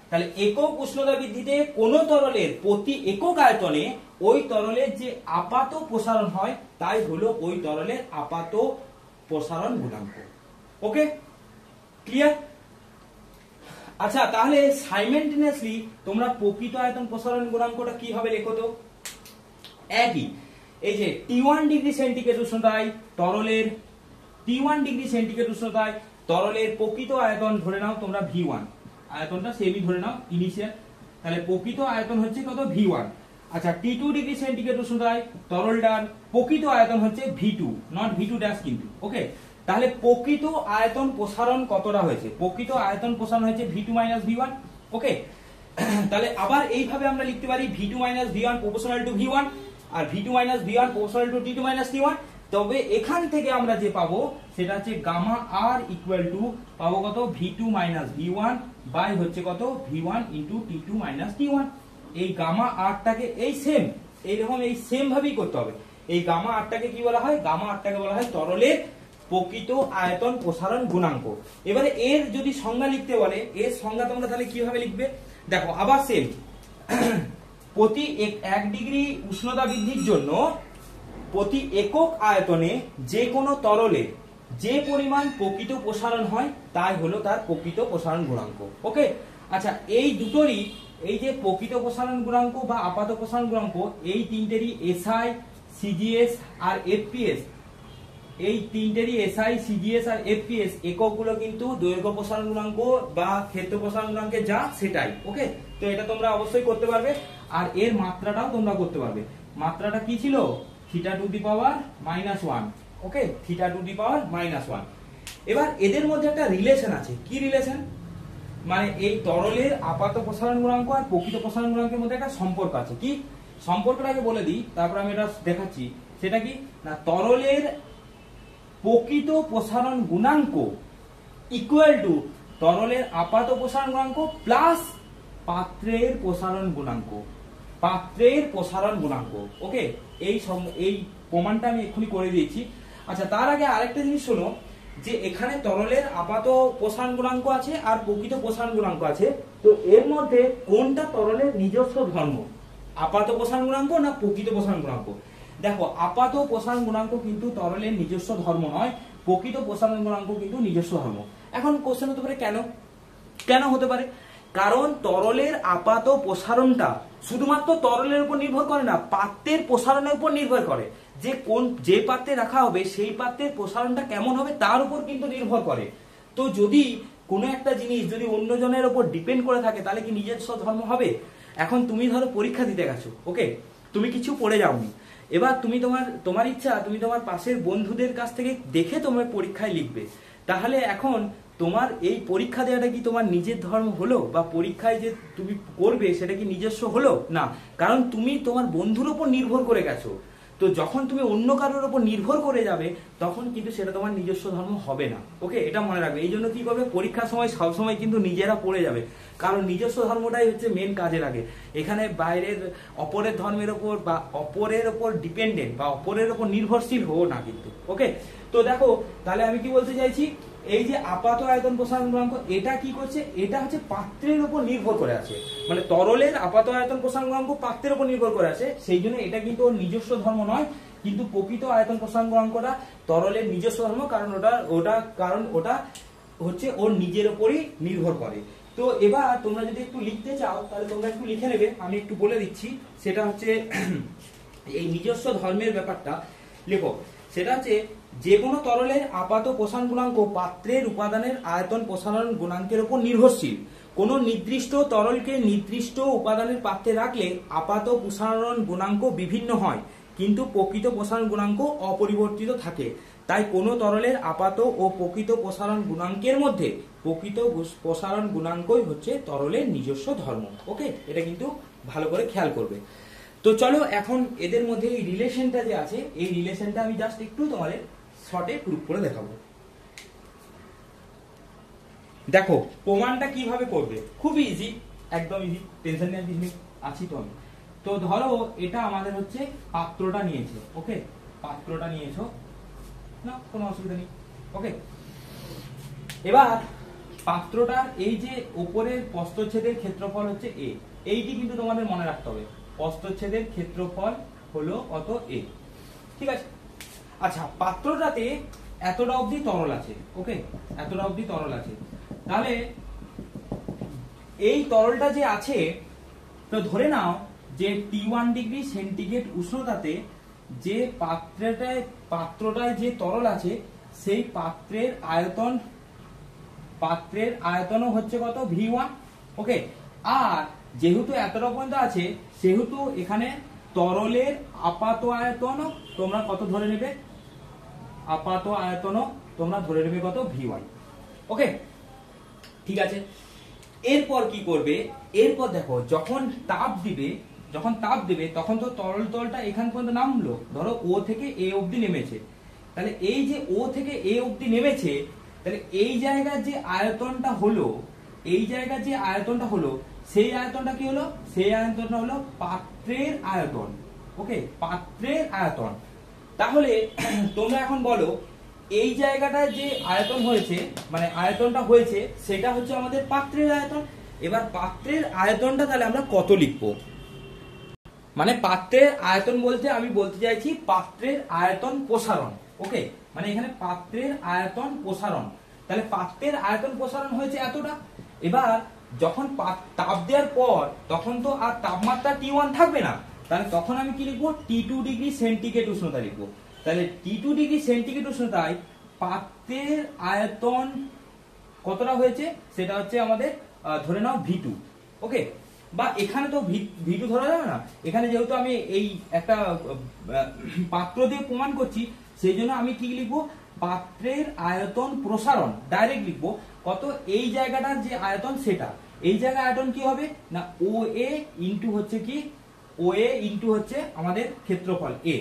তাহলে একক উষ্ণতা বৃদ্ধিতে কোন তরলের প্রতি একক আয়তনে ওই তরলের যে আপাত প্রসারণ হয় তাই হলো ওই তরলের আপাত প্রসারণ গুণাঙ্ক। ওকে, ক্লিয়ার? আচ্ছা, তাহলে সাইমেন্টেনিয়াসলি তোমরা প্রকৃত আয়তন প্রসারণ গুণাঙ্কটা কি হবে লেখো তো। একই, এই যে T1 ডিগ্রি সেন্টিগ্রেড উষ্ণতায় তরলের, T1 ডিগ্রি সেন্টিগ্রেড উষ্ণতায় তরলের প্রকৃত আয়তন ধরে নাও তোমরা V1, আয়তনটা সেমই ধরে নাও ইনিশিয়াল, তাহলে প্রকৃত আয়তন হচ্ছে কত? V1। আচ্ছা, T2 ডিগ্রি সেন্টিগ্রেড উষ্ণতায় তরলটার প্রকৃত আয়তন হচ্ছে V2, নট V2 ড্যাশ কিন্তু। ওকে, তাহলে প্রকৃত আয়তন প্রসারণ কতটা হয়েছে? প্রকৃত আয়তন প্রসারণ হয়েছে V2 মাইনাস V1। ওকে, তাহলে আবার এইভাবে আমরা লিখতে পারি V2 minus V1 proportional to V1 আর V2 minus V1 proportional to T2 minus T1। তবে এখান থেকে আমরা যে পাবো সেটা হচ্ছে গামা R ইকুয়াল টু পাবো কত? V2 মাইনাস V1 বাই হচ্ছে কত? V1 into T2 minus T1। এই গামা আরটাকে এই সেম এইরকম এই সেম ভাবেই করতে হবে। এই গামা আরটাকে কি বলা হয়? গামা আরটাকে বলা হয় তরলের প্রকৃত আয়তন প্রসারণ গুণাঙ্ক। এবারে এর যদি সংজ্ঞা লিখতে বলে, এর সংজ্ঞা তোমরা তাহলে কিভাবে লিখবে? দেখো আবার সেম, প্রতি 1 ডিগ্রি উষ্ণতা বৃদ্ধির জন্য প্রতি একক আয়তনে যে কোনো তরলে যে পরিমাণ প্রকৃত প্রসারণ হয় তাই হলো তার প্রকৃত প্রসারণ গুণাঙ্ক। ওকে, আচ্ছা, এই দুটোরই এই যে প্রকৃত প্রসারণ গুণাঙ্ক বা আপাত প্রসারণ গুণাঙ্ক, এই তিনটেরই এসআই, সিজিএস আর এফপিএস, এই তিনটেরই এসআই, সিজিএস আর এফপিএস এককগুলো কিন্তু দৈর্ঘ্য প্রসারণ গুণাঙ্ক বা ক্ষেত্র প্রসারণ গুণাঙ্কে যা সেটাই। ওকে, তো এটা তোমরা অবশ্যই করতে পারবে। আর এর মাত্রাটাও তোমরা করতে পারবে। মাত্রাটা কি ছিল? Theta to the power -1। Okay, theta to the power -1। এবার এদের মধ্যে একটা রিলেশন আছে। কি রিলেশন? মানে এই তরলের আপাত প্রসারণ গুণাঙ্ক আর প্রকৃত প্রসারণ গুণাঙ্কের মধ্যে একটা সম্পর্ক আছে। কি সম্পর্কটাকে বলে দিই, তারপর আমি এটা দেখাচ্ছি। সেটা কি না, তরলের প্রকৃত প্রসারণ গুণাঙ্ক ইকুয়াল টু তরলের আপাত প্রসারণ গুণাঙ্ক প্লাস পাত্রের প্রসারণ গুণাঙ্ক, পাত্রের প্রসারণ গুণাঙ্ক। ওকে, এই প্রমাণটা আমি এক্ষুনি করে দিয়েছি। আচ্ছা, তার আগে আরেকটা জিনিস শোনো, যে এখানে তরলের আপাত প্রসারণ গুণাঙ্ক আছে আর প্রকৃত প্রসারণ গুণাঙ্ক আছে, তো এর মধ্যে কোনটা তরলের নিজস্ব ধর্ম? আপাত প্রসারণ গুণাঙ্ক না প্রকৃত প্রসারণ গুণাঙ্ক? দেখো, আপাত প্রসারণ গুণাঙ্ক কিন্তু তরলের নিজস্ব ধর্ম নয়, প্রকৃত প্রসারণ গুণাঙ্ক কিন্তু নিজস্ব ধর্ম। এখন কোশ্চেন হতে পারে কেন? কেন হতে পারে? কারণ তরলের আপাত প্রসারণটা শুধুমাত্র তরলের উপর নির্ভর করে না, পাত্রের প্রসারণের উপর নির্ভর করে। যে পাত্রে রাখা হবে সেই পাত্রের প্রসারণটা কেমন হবে তার উপর কিন্তু নির্ভর করে। তো যদি কোনো একটা জিনিস যদি অন্যজনের উপর ডিপেন্ড করে থাকে তাহলে কি নিজস্ব ধর্ম হবে? এখন তুমি ধরো পরীক্ষা দিতে গেছো, ওকে, তুমি কিছু পড়ে যাওনি, এবার তুমি তোমার ইচ্ছা তুমি তোমার পাশের বন্ধুদের কাছ থেকে দেখে তোমার পরীক্ষায় লিখবে, তাহলে এখন তোমার এই পরীক্ষা দেওয়াটা কি তোমার নিজের ধর্ম হলো? বা পরীক্ষায় যে তুমি করবে সেটা কি নিজস্ব হলো? না, কারণ তুমি তোমার বন্ধুর উপর নির্ভর করে গেছো। তো যখন তুমি অন্য কারোর উপর নির্ভর করে যাবে তখন কিন্তু সেটা তোমার নিজস্ব ধর্ম হবে না। ওকে, এটা মনে রাখবে। এই জন্য কি করবে, পরীক্ষার সময় সবসময় কিন্তু নিজেরা পড়ে যাবে, কারণ নিজস্ব ধর্মটাই হচ্ছে মেন কাজে লাগে। এখানে বাইরের অপরের ধর্মের উপর বা অপরের উপর ডিপেন্ডেন্ট বা অপরের উপর নির্ভরশীল হও না কিন্তু। ওকে, তো দেখো তাহলে আমি কি বলতে চাইছি, এই যে আপাত আয়তন প্রসারণ গুণাঙ্ক এটা কি করছে, এটা হচ্ছে পাত্রের উপর নির্ভর করে আছে, মানে তরলের আপাত আয়তন প্রসারণ গুণাঙ্ক পাত্রের উপর নির্ভর করে আছে, সেই জন্য এটা কিন্তু ওর নিজস্ব ধর্ম নয়। কিন্তু প্রকৃত আয়তন প্রসারণ গুণাঙ্কটা তরলের নিজস্ব ধর্ম, কারণ ওটা হচ্ছে ওর নিজের উপরই নির্ভর করে। তো এবার তোমরা যদি একটু লিখতে চাও তাহলে তোমরা একটু লিখে নেবে, আমি একটু বলে দিচ্ছি। সেটা হচ্ছে এই নিজস্ব ধর্মের ব্যাপারটা লেখো। সেটা হচ্ছে যে কোনো তরলের আপাত প্রসারণ গুণাঙ্ক পাত্রের উপাদানের আয়তন প্রসারণ গুণাঙ্কের উপর নির্ভরশীল। কোনো নির্দিষ্ট তরলকে নির্দিষ্ট উপাদানের পাত্রে রাখলে আপাত প্রসারণ গুণাঙ্ক বিভিন্ন হয়, কিন্তু প্রকৃত প্রসারণ গুণাঙ্ক অপরিবর্তিত থাকে। তাই কোনো তরলের আপাত ও প্রকৃত প্রসারণ গুণাঙ্কের মধ্যে প্রকৃত প্রসারণ গুণাঙ্কই হচ্ছে তরলের নিজস্ব ধর্ম। ওকে, এটা কিন্তু ভালো করে খেয়াল করবে। তো চলো এখন এদের মধ্যে এই রিলেশনটা যে আছে, এই রিলেশনটা আমি জাস্ট একটু তোমাদের শর্টে প্রুফ করে দেখাবো। দেখো প্রমাণটা কিভাবে করবে, খুবই ইজি, একদম ইজি, টেনশন নেওয়ার কিছু নেই, আছি তো আমি। তো ধরো এটা আমাদের হচ্ছে পাত্রটা নিয়েছে, ওকে, পাত্রটা নিয়েছো না, কোনো অসুবিধা নেই। ওকে, এবার পাত্রটার এই যে উপরের প্রস্থচ্ছেদের ক্ষেত্রফল হচ্ছে এ, এইটি কিন্তু তোমাদের মনে রাখতে হবে, প্রস্থচ্ছেদের ক্ষেত্রফল হলো কত, এ, ঠিক আছে। আচ্ছা, পাত্রটাতে এতটা অবধি তরল আছে, ওকে, এতটা অবধি তরল আছে। তাহলে এই তরলটা যে আছে, তো ধরে নাও যে T1 ডিগ্রি সেন্টিগ্রেড উষ্ণতাতে যে পাত্রটায় যে তরল আছে, সেই পাত্রের আয়তনও হচ্ছে কত, V1, ওকে। আর যেহেতু এতটা পর্যন্ত আছে, সেহেতু এখানে তরলের আপাত আয়তনও তোমরা কত ধরে নেবে, আপাত আয়তনও তোমরা ধরে নেবে কত, V1, ওকে, ঠিক আছে। এরপর কি করবে, এরপর দেখো যখন তাপ দিবে তখন তো তরলটা এখান পর্যন্ত নামলো, ধরো ও থেকে এ অবধি নেমেছে। তাহলে এই যে ও থেকে এ অবধি নেমেছে, তাহলে এই জায়গার যে আয়তনটা হলো, সেই আয়তনটা কি হলো, সেই আয়তনটা হলো পাত্রের আয়তন, ওকে, পাত্রের আয়তন। তাহলে তোমরা এখন বলো এই জায়গাটা যে আয়তন হয়েছে, মানে আয়তনটা হয়েছে, সেটা হচ্ছে আমাদের পাত্রের আয়তন। এবার পাত্রের আয়তনটা তাহলে আমরা কত লিখবো, মানে পাত্রের আয়তন বলতে আমি বলতে চাইছি পাত্রের আয়তন প্রসারণ, ওকে, মানে এখানে পাত্রের আয়তন প্রসারণ। তাহলে পাত্রের আয়তন প্রসারণ হয়েছে এতটা। এবার যখন তাপ দেওয়ার পর তখন তো আর তাপমাত্রা T1 থাকবে না, তাহলে তখন আমি কি লিখবো, T2 ডিগ্রি সেন্টিগ্রেড উষ্ণতা লিখবো। তাহলে T2 ডিগ্রি সেন্টিগ্রেড উষ্ণতায় পাত্রের আয়তন কতটা হয়েছে, সেটা হচ্ছে আমাদের ধরে নাও V2, ওকে, বা এখানে তো V2 ধরা যাবে না, এখানে যেহেতু আমি এই একটা পাত্র দিয়ে প্রমাণ করছি, সেই জন্য আমি কি লিখবো, পাত্রের আয়তন প্রসারণ ডাইরেক্ট লিখবো কত, এই জায়গাটার যে আয়তন সেটা, এই জায়গায় আয়তন কি হবে না, OA ইন্টু হচ্ছে কি, OA ইন্টু হচ্ছে আমাদের ক্ষেত্রফল A,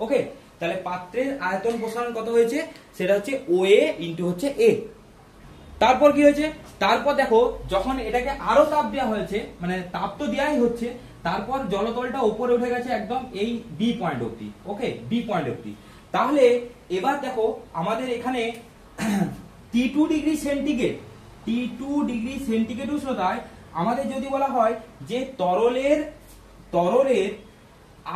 ওকে। তাহলে পাত্রের আয়তন প্রসারণ কত হয়েছে, সেটা হচ্ছে OA ইন্টু হচ্ছে A। তারপর কি হয়েছে, তারপর দেখো যখন এটাকে আরো তাপ দেওয়া হয়েছে, মানে তাপ তো দেওয়াই হচ্ছে, তারপর জলতলটা উপরে উঠে গেছে একদম এই বি পয়েন্ট অবধি, ওকে, বি পয়েন্ট অবধি। তাহলে এবার দেখো আমাদের এখানে T2 ডিগ্রি সেন্টিগ্রেড উষ্ণতায় আমাদের যদি বলা হয় যে তরলের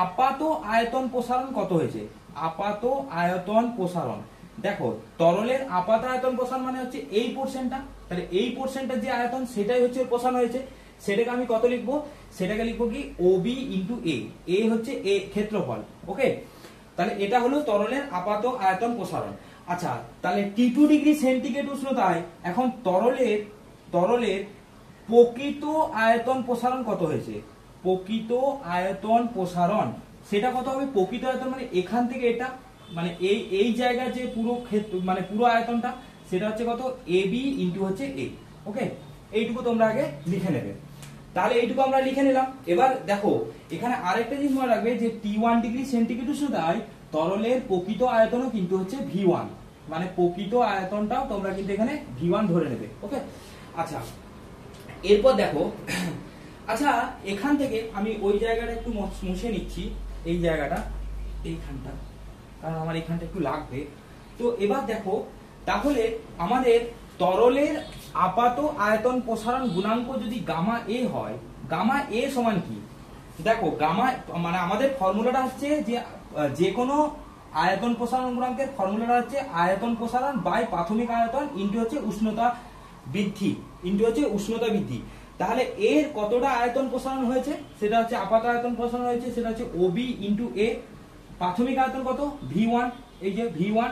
আপাত আয়তন প্রসারণ কত হয়েছে, আপাত আয়তন প্রসারণ, দেখো তরলের আপাত আয়তন প্রসারণ মানে হচ্ছে এই পোরশনটা, তাহলে এই পোরশনটার যে আয়তন সেটাই হচ্ছে প্রসারণ হয়েছে, সেটাকে আমি কত লিখবো, সেটাকে লিখবো কি OB ইন্টু A হচ্ছে এ ক্ষেত্রফল, ওকে। তাহলে এটা হলো তরলের আপাত আয়তন প্রসারণ। আচ্ছা, তাহলে T2 ডিগ্রি সেন্টিগ্রেড উষ্ণতায় এখন তরলের প্রকৃত আয়তন প্রসারণ কত হয়েছে, প্রকৃত আয়তন প্রসারণ সেটা কত হবে, প্রকৃত আয়তন মানে এখান থেকে এটা, মানে এই জায়গার যে পুরো ক্ষেত্র, মানে পুরো আয়তনটা, সেটা হচ্ছে কত, AB ইন্টু হচ্ছে A, ওকে। এইটুকু তোমরা আগে লিখে নেবে। তাহলে এইটুকু আমরা লিখে নিলাম। এবার দেখো এখানে আরেকটা জিনিস মনে রাখবে যে T1 ডিগ্রি সেন্টিগ্রেড উষ্ণতায় তরলের প্রকৃত আয়তনও কিন্তু হচ্ছে V1, মানে প্রকৃত আয়তনটাও তোমরা কিন্তু এখানে V1 ধরে নেবে, ওকে। আচ্ছা, এরপর দেখো, আচ্ছা এখান থেকে আমি ওই জায়গাটা একটু মুছে নিচ্ছি, এই জায়গাটা, এইখানটা, কারণ আমার এখানটা একটু লাগবে। তো এবার দেখো তাহলে আমাদের তরলের আপাত আয়তন প্রসারণ গুণাঙ্ক যদি গামা এ হয়, গামা এ সমান কি, দেখো গামা মানে আমাদের ফর্মুলাটা হচ্ছে যে কোনো আয়তন প্রসারণ গুণাঙ্কের ফর্মুলাটা হচ্ছে আয়তন প্রসারণ বাই প্রাথমিক আয়তন ইন্টু হচ্ছে উষ্ণতা বৃদ্ধি, তাহলে এর কতটা আয়তন প্রসারণ হয়েছে, সেটা হচ্ছে আপাত আয়তন প্রসারণ হয়েছে, সেটা হচ্ছে OB ইন্টু A। প্রাথমিক আয়তন কত, V1, এই যে V1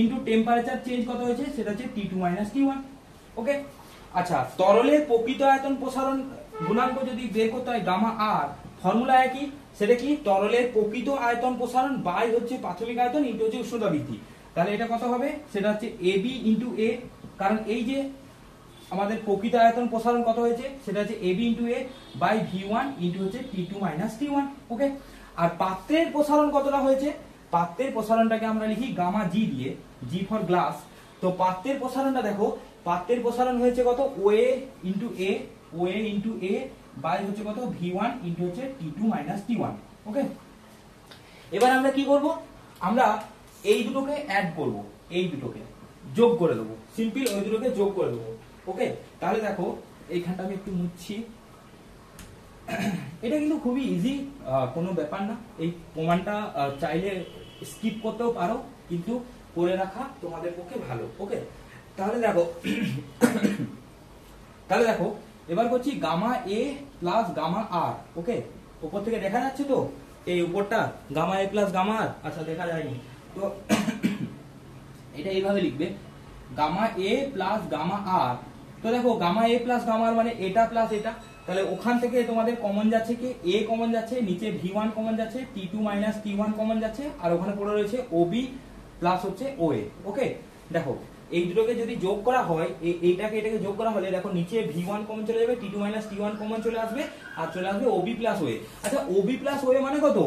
ইন্টু টেম্পারেচার চেঞ্জ কত হয়েছে, সেটা হচ্ছে T2 মাইনাস T1, ওকে। আচ্ছা, তরলের প্রকৃত আয়তন প্রসারণ গুণাঙ্ক যদি বের করতে হয় গামা আর, ফর্মুলা একই, সেটা কি তরলের প্রকৃত আয়তন প্রসারণ বাই হচ্ছে প্রাথমিক আয়তন ইন্টু হচ্ছে উষ্ণতা বৃদ্ধি। তাহলে এটা কত হবে, সেটা হচ্ছে এবি ইন্টু এ, কারণ এই যে আমাদের প্রকৃত আয়তন প্রসারণ কত হয়েছে, সেটা হচ্ছে এবি ইন্টু এ বাই ভি1 ইন্টু হচ্ছে টি2 মাইনাস টি1। ওকে, আর পাত্রের প্রসারণ কতটা হয়েছে, পাত্রের প্রসারণটাকে আমরা লিখি গামা জি দিয়ে, জি ফর গ্লাস। তো পাত্রের প্রসারণটা দেখো, পাত্রের প্রসারণ হয়েছে কত, OA into A, OA into A by হচ্ছে কত ভি1 ইন্টু হচ্ছে টি2 মাইনাস টি1। ওকে, এবার আমরা কি করব, আমরা এই দুটোকে অ্যাড করব, এই দুটোকে যোগ করে দেবো, সিম্পল ওই দুটোকে যোগ করে দেবো। ওকে, তাহলে দেখো এইখানটা আমি একটু মুছছি। এটা কিন্তু খুবই ইজি, কোনো ব্যাপার না। এই প্রমাণটা চাইলে স্কিপ করতেও পারো, কিন্তু করে রাখা তোমাদের পক্ষে ভালো। ওকে, তাহলে দেখো তাহলে দেখো এবার করছি গামা এ প্লাস গামা আর। ওকে, উপর থেকে দেখা যাচ্ছে তো এই উপরটা, গামা এ প্লাস গামা আর, আচ্ছা দেখা যায়নি তো এটা এইভাবে লিখবে, গামা এ প্লাস গামা আর। তো দেখো gamma A plus gamma R মানে এটা প্লাস এটা, তাহলে ওখান থেকে তোমাদের কমন যাচ্ছে কি, এ কমন যাচ্ছে, নিচে ভি1 কমন যাচ্ছে, টি2 মাইনাস টি1 কমন যাচ্ছে, আর ওখানে পড়ে রয়েছে ওবি প্লাস হচ্ছে ওএ। ওকে, দেখো এই দুটোকে যদি যোগ করা হয়, এইটাকে এটাকে যোগ করা হলে দেখো নিচে ভি1 কমন চলে যাবে, টি2 মাইনাস টি1 কমন চলে আসবে, আর চলে আসবে ওবি প্লাস ওএ। আচ্ছা ওবি প্লাস ওএ মানে কত,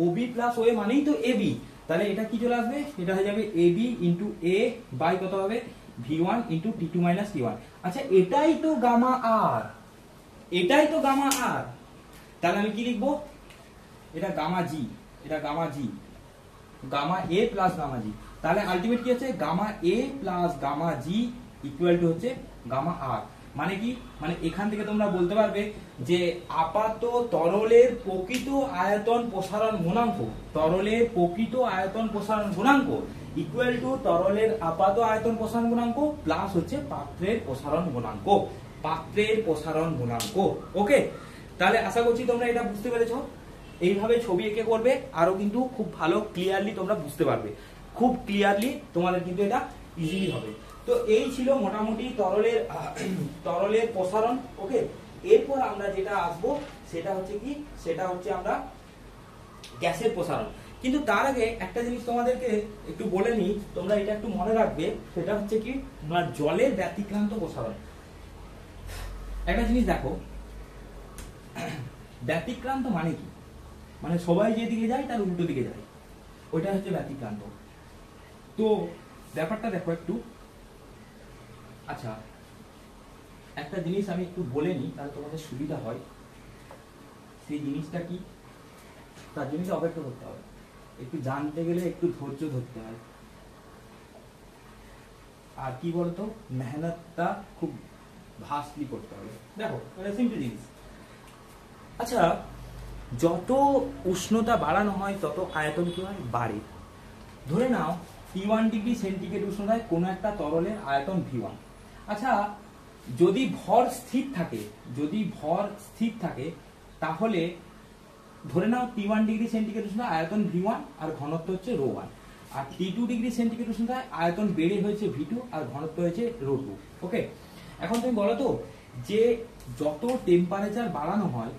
ওবি প্লাস ওএ মানেই তো এবি, তাহলে এটা কি চলে আসবে, এটা হয়ে যাবে এবি ইন্টু এ বাই কত হবে ভি1 ইন্টু টি2 মাইনাস টি1। আচ্ছা এটাই তো গামা আর, এটাই তো গামা আর, তাহলে আমি কি লিখবো, এটা গামা জি, এটা gamma G, gamma A plus gamma G. তাহলে আলটিমেট কি হচ্ছে, gamma A plus gamma G equal to হচ্ছে গামা আর। মানে কি, মানে এখান থেকে তোমরা বলতে পারবে যে আপাত তরলের প্রকৃত আয়তন প্রসারণ গুণাঙ্ক, তরলের প্রকৃত আয়তন প্রসারণ গুণাঙ্ক ইকুয়াল টু তরলের আপাত আয়তন প্রসারণ গুণাঙ্ক প্লাস হচ্ছে পাত্রের প্রসারণ গুণাঙ্ক, পাত্রের প্রসারণ গুণাঙ্ক। ওকে, তাহলে আশা করছি তোমরা এটা বুঝতে পেরেছো। এইভাবে ছবি এঁকে করবে, আরো কিন্তু খুব ভালো ক্লিয়ারলি তোমরা বুঝতে পারবে, খুব ক্লিয়ারলি তোমাদের কিন্তু এটা ইজিলি হবে। তো এই ছিল মোটামুটি তরলের প্রসারণ। ওকে, এরপর আমরা যেটা আসবো সেটা হচ্ছে কি, সেটা হচ্ছে আমরা গ্যাসের প্রসারণ। কিন্তু তার আগে একটা জিনিস তোমাদেরকে একটু বলে নিই, তোমরা এটা একটু মনে রাখবে, সেটা হচ্ছে কি আমরা জলের ব্যতিক্রান্ত প্রসারণ। একটা জিনিস দেখো, ব্যতিক্রান্ত মানে কি, মানে সবাই যেদিকে যায় তার উল্টো দিকে যায়, ওইটা হচ্ছে ব্যতিক্রান্ত। তো ব্যাপারটা দেখো একটু, আচ্ছা একটা জিনিস আমি একটু বলে নিই তাহলে তোমাদের সুবিধা হয়। সেই জিনিসটা কি, তার জন্য অপেক্ষা করতে হবে, একটু জানতে গেলে একটু ধৈর্য ধরতে হয়, আর কি বলতো মেহনতটা খুব ভাস্টলি করতে হবে। দেখো এটা সিম্পল জিনিস। আচ্ছা যত উষ্ণতা বাড়ানো হয় তত আয়তন কি হয়, বাড়ে। ধরে নাও T1 ডিগ্রি সেন্টিগ্রেড উষ্ণতায় কোনো একটা তরলের আয়তন V1। আচ্ছা যদি ভর স্থির থাকে, যদি ভর স্থির থাকে তাহলে ধরে নাও T1 ডিগ্রি সেন্টিগ্রেড উষ্ণতায় আয়তন V1 আর ঘনত্ব হচ্ছে ρ1, আর T2 ডিগ্রি সেন্টিগ্রেড উষ্ণতায় আয়তন বেড়ে হয়েছে V2 আর ঘনত্ব হয়েছে ρ2। ওকে, এখন তুমি বলো তো যে যত টেম্পারেচার বাড়ানো হয়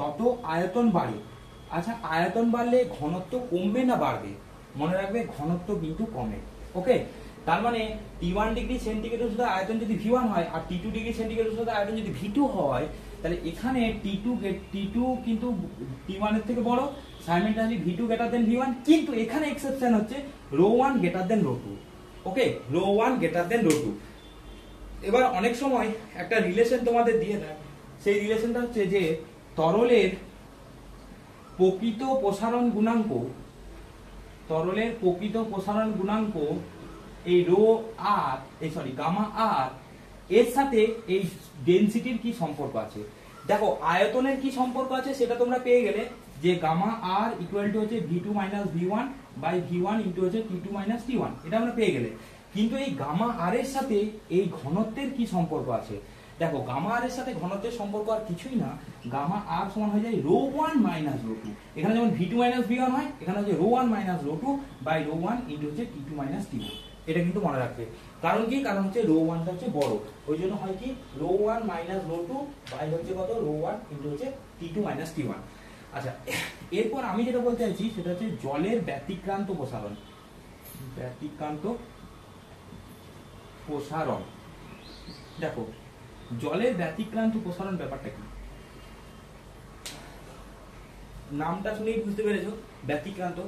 তত আয়তন বাড়ে। আচ্ছা আয়তন বাড়লে ঘনত্ব কমবে না বাড়বে? মনে রাখবে ঘনত্ব কিন্তু কমে। ওকে, তার মানে T1 ডিগ্রি সেন্টিগ্রেড উষ্ণতায় আয়তন যদি V1 হয় আর T2 ডিগ্রি সেন্টিগ্রেড উষ্ণতায় আয়তন যদি V2 হয়, তাহলে এখানে T2 কিন্তু T1 এর থেকে বড়, simultaneously V2 greater than V1, কিন্তু এখানে এক্সেপশন হচ্ছে ρ1 গ্রেটার দেন ρ2। ওকে, ρ1 গ্রেটার দেন ρ2। এবার অনেক সময় একটা রিলেশন তোমাদের দিয়ে দেয়, সেই রিলেশনটা হচ্ছে যে তরলের প্রকৃত প্রসারণ গুণাঙ্ক, তরলের প্রকৃত প্রসারণ গুণাঙ্ক এই গামা আর এর সাথে এই ডেনসিটির কি সম্পর্ক আছে। দেখো আয়তনের কি সম্পর্ক আছে সেটা তোমরা পেয়ে গেলে, যে গামা আর ইকুয়াল টু হচ্ছে V2 minus V1 by V1 into হচ্ছে T2 মাইনাস T1, এটা আমরা পেয়ে গেলে। কিন্তু এই গামা আর এর সাথে এই ঘনত্বের কি সম্পর্ক আছে, দেখো গামা আর এর সাথে ঘনত্বের সম্পর্ক আর কিছুই না, গামা আর সমান হয়ে যায় ρ1 মাইনাস ρ2। এখানে যেমন V2 মাইনাস V1 হয়, এখানে হচ্ছে ρ1 মাইনাস ρ2 বাই ρ1 ইন্টু হচ্ছে T2 মাইনাস T1। এটা কিন্তু মনে রাখবে, কারণ কি, কারণ হচ্ছে ρ1টা হচ্ছে বড়, ওই জন্য হয় কি ρ1 মাইনাস ρ2 বাই হচ্ছে কত ρ1 ইন্টু হচ্ছে T2 মাইনাস T1। আচ্ছা, এরপর আমি যেটা বলতে চাইছি সেটা হচ্ছে জলের ব্যতিক্রান্ত প্রসারণ। ব্যতিক্রান্ত প্রসারণ, দেখো জলের ব্যতিক্রান্ত প্রসারণ ব্যাপারটা কি, নামটা শুনেই বুঝতে পেরেছো, ব্যতিক্রান্ত,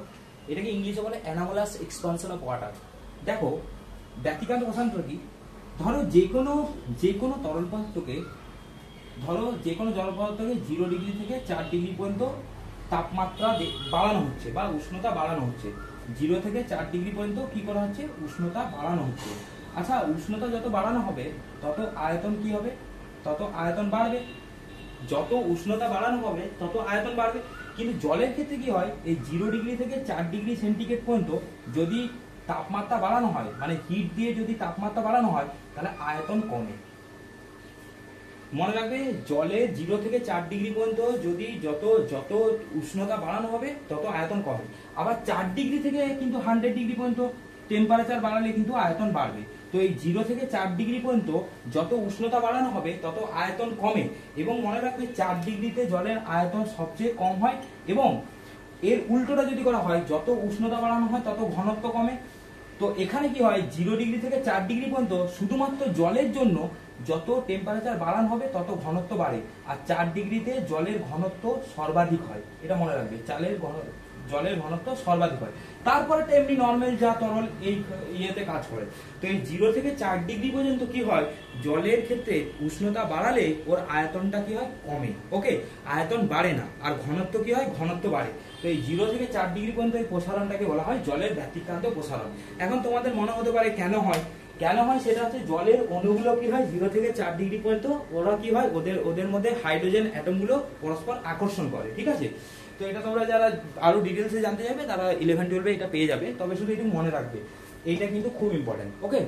এটাকে ইংলিশে বলে অ্যানোমালাস এক্সপানশন অফ ওয়াটার। দেখো ব্যতিক্রান্ত প্রসারণটা কি, ধরো যে কোনো তরল পদার্থকে, ধরো যে কোনো জল পদার্থকে 0 ডিগ্রি থেকে 4 ডিগ্রি পর্যন্ত তাপমাত্রা বাড়ানো হচ্ছে বা উষ্ণতা বাড়ানো হচ্ছে। 0 থেকে 4 ডিগ্রি পর্যন্ত কি করা হচ্ছে, উষ্ণতা বাড়ানো হচ্ছে। আচ্ছা, উষ্ণতা যত বাড়ানো হবে তত আয়তন কি হবে, তত আয়তন বাড়বে। যত উষ্ণতা বাড়ানো হবে তত আয়তন বাড়বে। কিন্তু জলের ক্ষেত্রে কি হয়, এই 0 ডিগ্রি থেকে 4 ডিগ্রি সেন্টিগ্রেড পর্যন্ত যদি তাপমাত্রা বাড়ানো হয়, মানে হিট দিয়ে যদি তাপমাত্রা বাড়ানো হয়, তাহলে আয়তন কমে। মনে রাখবে, জলে 0 থেকে 4 ডিগ্রি পর্যন্ত যদি যত উষ্ণতা বাড়ানো হবে তত আয়তন কমে। আবার 4 ডিগ্রি থেকে কিন্তু 100 ডিগ্রি পর্যন্ত টেম্পারেচার বাড়ালে কিন্তু আয়তন বাড়বে। তো এই 0 থেকে 4 ডিগ্রি পর্যন্ত যত উষ্ণতা বাড়ানো হবে তত আয়তন কমে। এবং মনে রাখবে 4 ডিগ্রিতে জলের আয়তন সবচেয়ে কম হয়। এবং এর উল্টোটা যদি করা হয়, যত উষ্ণতা বাড়ানো হয় তত ঘনত্ব কমে। তো এখানে কি হয়, 0 ডিগ্রি থেকে 4 ডিগ্রি পর্যন্ত শুধুমাত্র জলের জন্য যত টেম্পারেচার বাড়ানো হবে তত ঘনত্ব বাড়ে, আর 4 ডিগ্রিতে জলের ঘনত্ব সর্বাধিক হয়। এটা মনে রাখবে, জলের ঘনত্ব সর্বাধিক হয়। তারপরে এমনি নর্মাল যা তরল এই ইয়েতে কাজ করে। তো এই 0 থেকে 4 ডিগ্রি পর্যন্ত কি হয়, জলের ক্ষেত্রে উষ্ণতা বাড়ালে ওর আয়তনটা কি হয়, কমে। ওকে, আয়তন বাড়ে না, আর ঘনত্ব কি হয়, ঘনত্ব বাড়ে। তো এই 0 থেকে 4 ডিগ্রি পর্যন্ত এই প্রসারণটাকে বলা হয় জলের ব্যতিক্রান্ত প্রসারণ। এখন তোমাদের মনে হতে পারে কেন হয় সেটা হচ্ছে জলের অণুগুলো কি হয় 0 থেকে 4 ডিগ্রি পর্যন্ত ওরা কি হয়, ওদের মধ্যে হাইড্রোজেন অ্যাটমগুলো পরস্পর আকর্ষণ করে। ঠিক আছে, তো এটা তোমরা যারা আরো ডিটেলসে জানতে যাবে তারা 11-12 এটা পেয়ে যাবে। তবে শুধু একটু মনে রাখবে, এইটা কিন্তু খুব ইম্পর্টেন্ট। ওকে,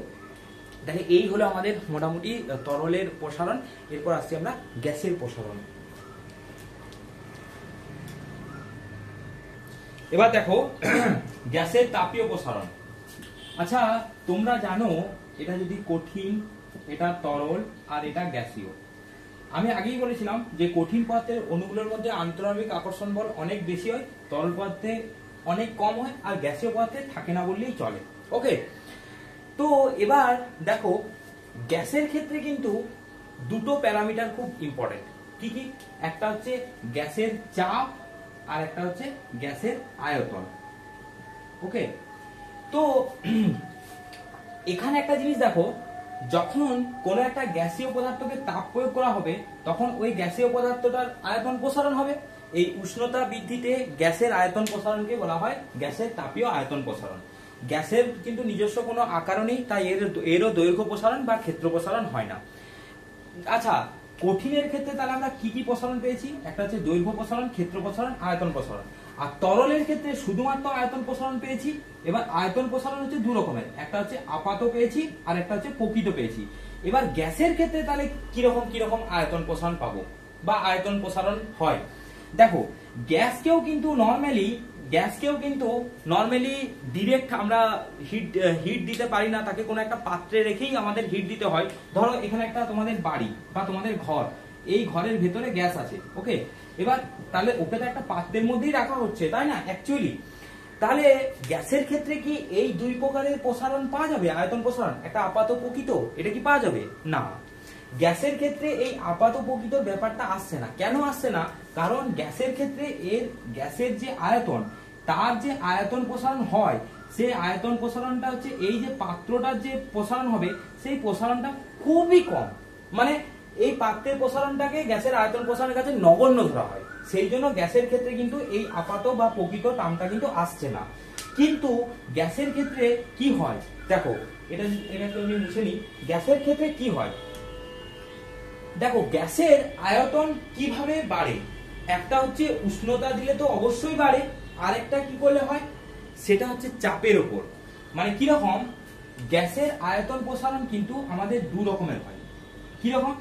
তাহলে এই হলো আমাদের মোটামুটি তরলের প্রসারণ। এরপর আসছি আমরা গ্যাসের প্রসারণ। এবার দেখো গ্যাসের তাপীয় প্রসারণ। আচ্ছা, তোমরা জানো এটা যদি কঠিন, এটা তরল, আর এটা গ্যাসীয়। আমি আগেই বলেছিলাম যে কঠিন পদার্থের অণুগুলোর মধ্যে আন্তঃনাণবিক আকর্ষণ বল অনেক বেশি হয়, তরল পদার্থে অনেক কম হয়, আর গ্যাসীয় পদার্থে থাকে না বললেই চলে। ওকে, তো এবার দেখো গ্যাসের ক্ষেত্রে কিন্তু দুটো প্যারামিটার খুব ইম্পর্টেন্ট। কি কি? একটা হচ্ছে গ্যাসের চাপ, আর একটা হচ্ছে গ্যাসের আয়তন। ওকে, তো এখানে একটা জিনিস দেখো, যখন কোন একটা গ্যাসীয় পদার্থকে তাপ প্রয়োগ করা হবে তখন ওই গ্যাসীয় পদার্থটার আয়তন প্রসারণ হবে। এই উষ্ণতা বৃদ্ধিতে গ্যাসের আয়তন প্রসারণকে বলা হয় গ্যাসের তাপীয় আয়তন প্রসারণ। গ্যাসের কিন্তু নিজস্ব কোনো আকারও নেই, তাই এরও দৈর্ঘ্য প্রসারণ বা ক্ষেত্র প্রসারণ হয় না। আচ্ছা, কঠিনের ক্ষেত্রে তাহলে আমরা কি কি প্রসারণ পেয়েছি? একটা হচ্ছে দৈর্ঘ্য প্রসারণ, ক্ষেত্র প্রসারণ, আয়তন প্রসারণ। আর তরলের ক্ষেত্রে শুধুমাত্র আয়তন প্রসারণ পেয়েছি। এবার আয়তন প্রসারণ হচ্ছে দু রকমের, একটা হচ্ছে আপাত পেয়েছি আর একটা হচ্ছে প্রকৃত পেয়েছি। এবার গ্যাসের ক্ষেত্রে তাহলে কিরকম আয়তন প্রসারণ পাবো বা আয়তন প্রসারণ হয়? দেখো, গ্যাসকেও কিন্তু নর্মালি ডিরেক্ট আমরা হিট দিতে পারি না, তাকে কোনো একটা পাত্রে রেখেই আমাদের হিট দিতে হয়। ধরো এখানে একটা তোমাদের বাড়ি বা তোমাদের ঘর, এই ঘরের ভেতরে গ্যাস আছে। ওকে, এবার তাহলে ওকে তো একটা পাত্রের মধ্যেই রাখা হচ্ছে, তাই না অ্যাকচুয়ালি? তাহলে গ্যাসের ক্ষেত্রে কি এই দুই প্রকারের প্রসারণ পাওয়া যাবে? আয়তন প্রসারণ, একটা আপাত প্রকৃত, এটা কি পাওয়া যাবে? না, গ্যাসের ক্ষেত্রে এই আপাত প্রকৃত ব্যাপারটা আসছে না। কেন আসছে না? কারণ গ্যাসের ক্ষেত্রে গ্যাসের যে আয়তন, তার যে আয়তন প্রসারণ হয়, সেই আয়তন প্রসারণটা হচ্ছে এই যে পাত্রটার যে প্রসারণ হবে সেই প্রসারণটা খুবই কম। মানে এই পাত্রের প্রসারণটাকে গ্যাসের আয়তন প্রসারণের কাছে নগণ্য ধরা হয়। সেই জন্য গ্যাসের ক্ষেত্রে কিন্তু এই আপাত বা প্রকৃত টার্মটা কিন্তু আসছে না। কিন্তু গ্যাসের ক্ষেত্রে কি হয় দেখো, এটা একটু আমি মুছে নিই। গ্যাসের ক্ষেত্রে কি হয় দেখো, গ্যাসের আয়তন কিভাবে বাড়ে? একটা হচ্ছে উষ্ণতা দিলে তো অবশ্যই বাড়ে, আরেকটা কি করলে হয় সেটা হচ্ছে চাপের উপর। মানে কিরকম? গ্যাসের আয়তন প্রসারণ কিন্তু আমাদের দু রকমের হয়। কিরকম?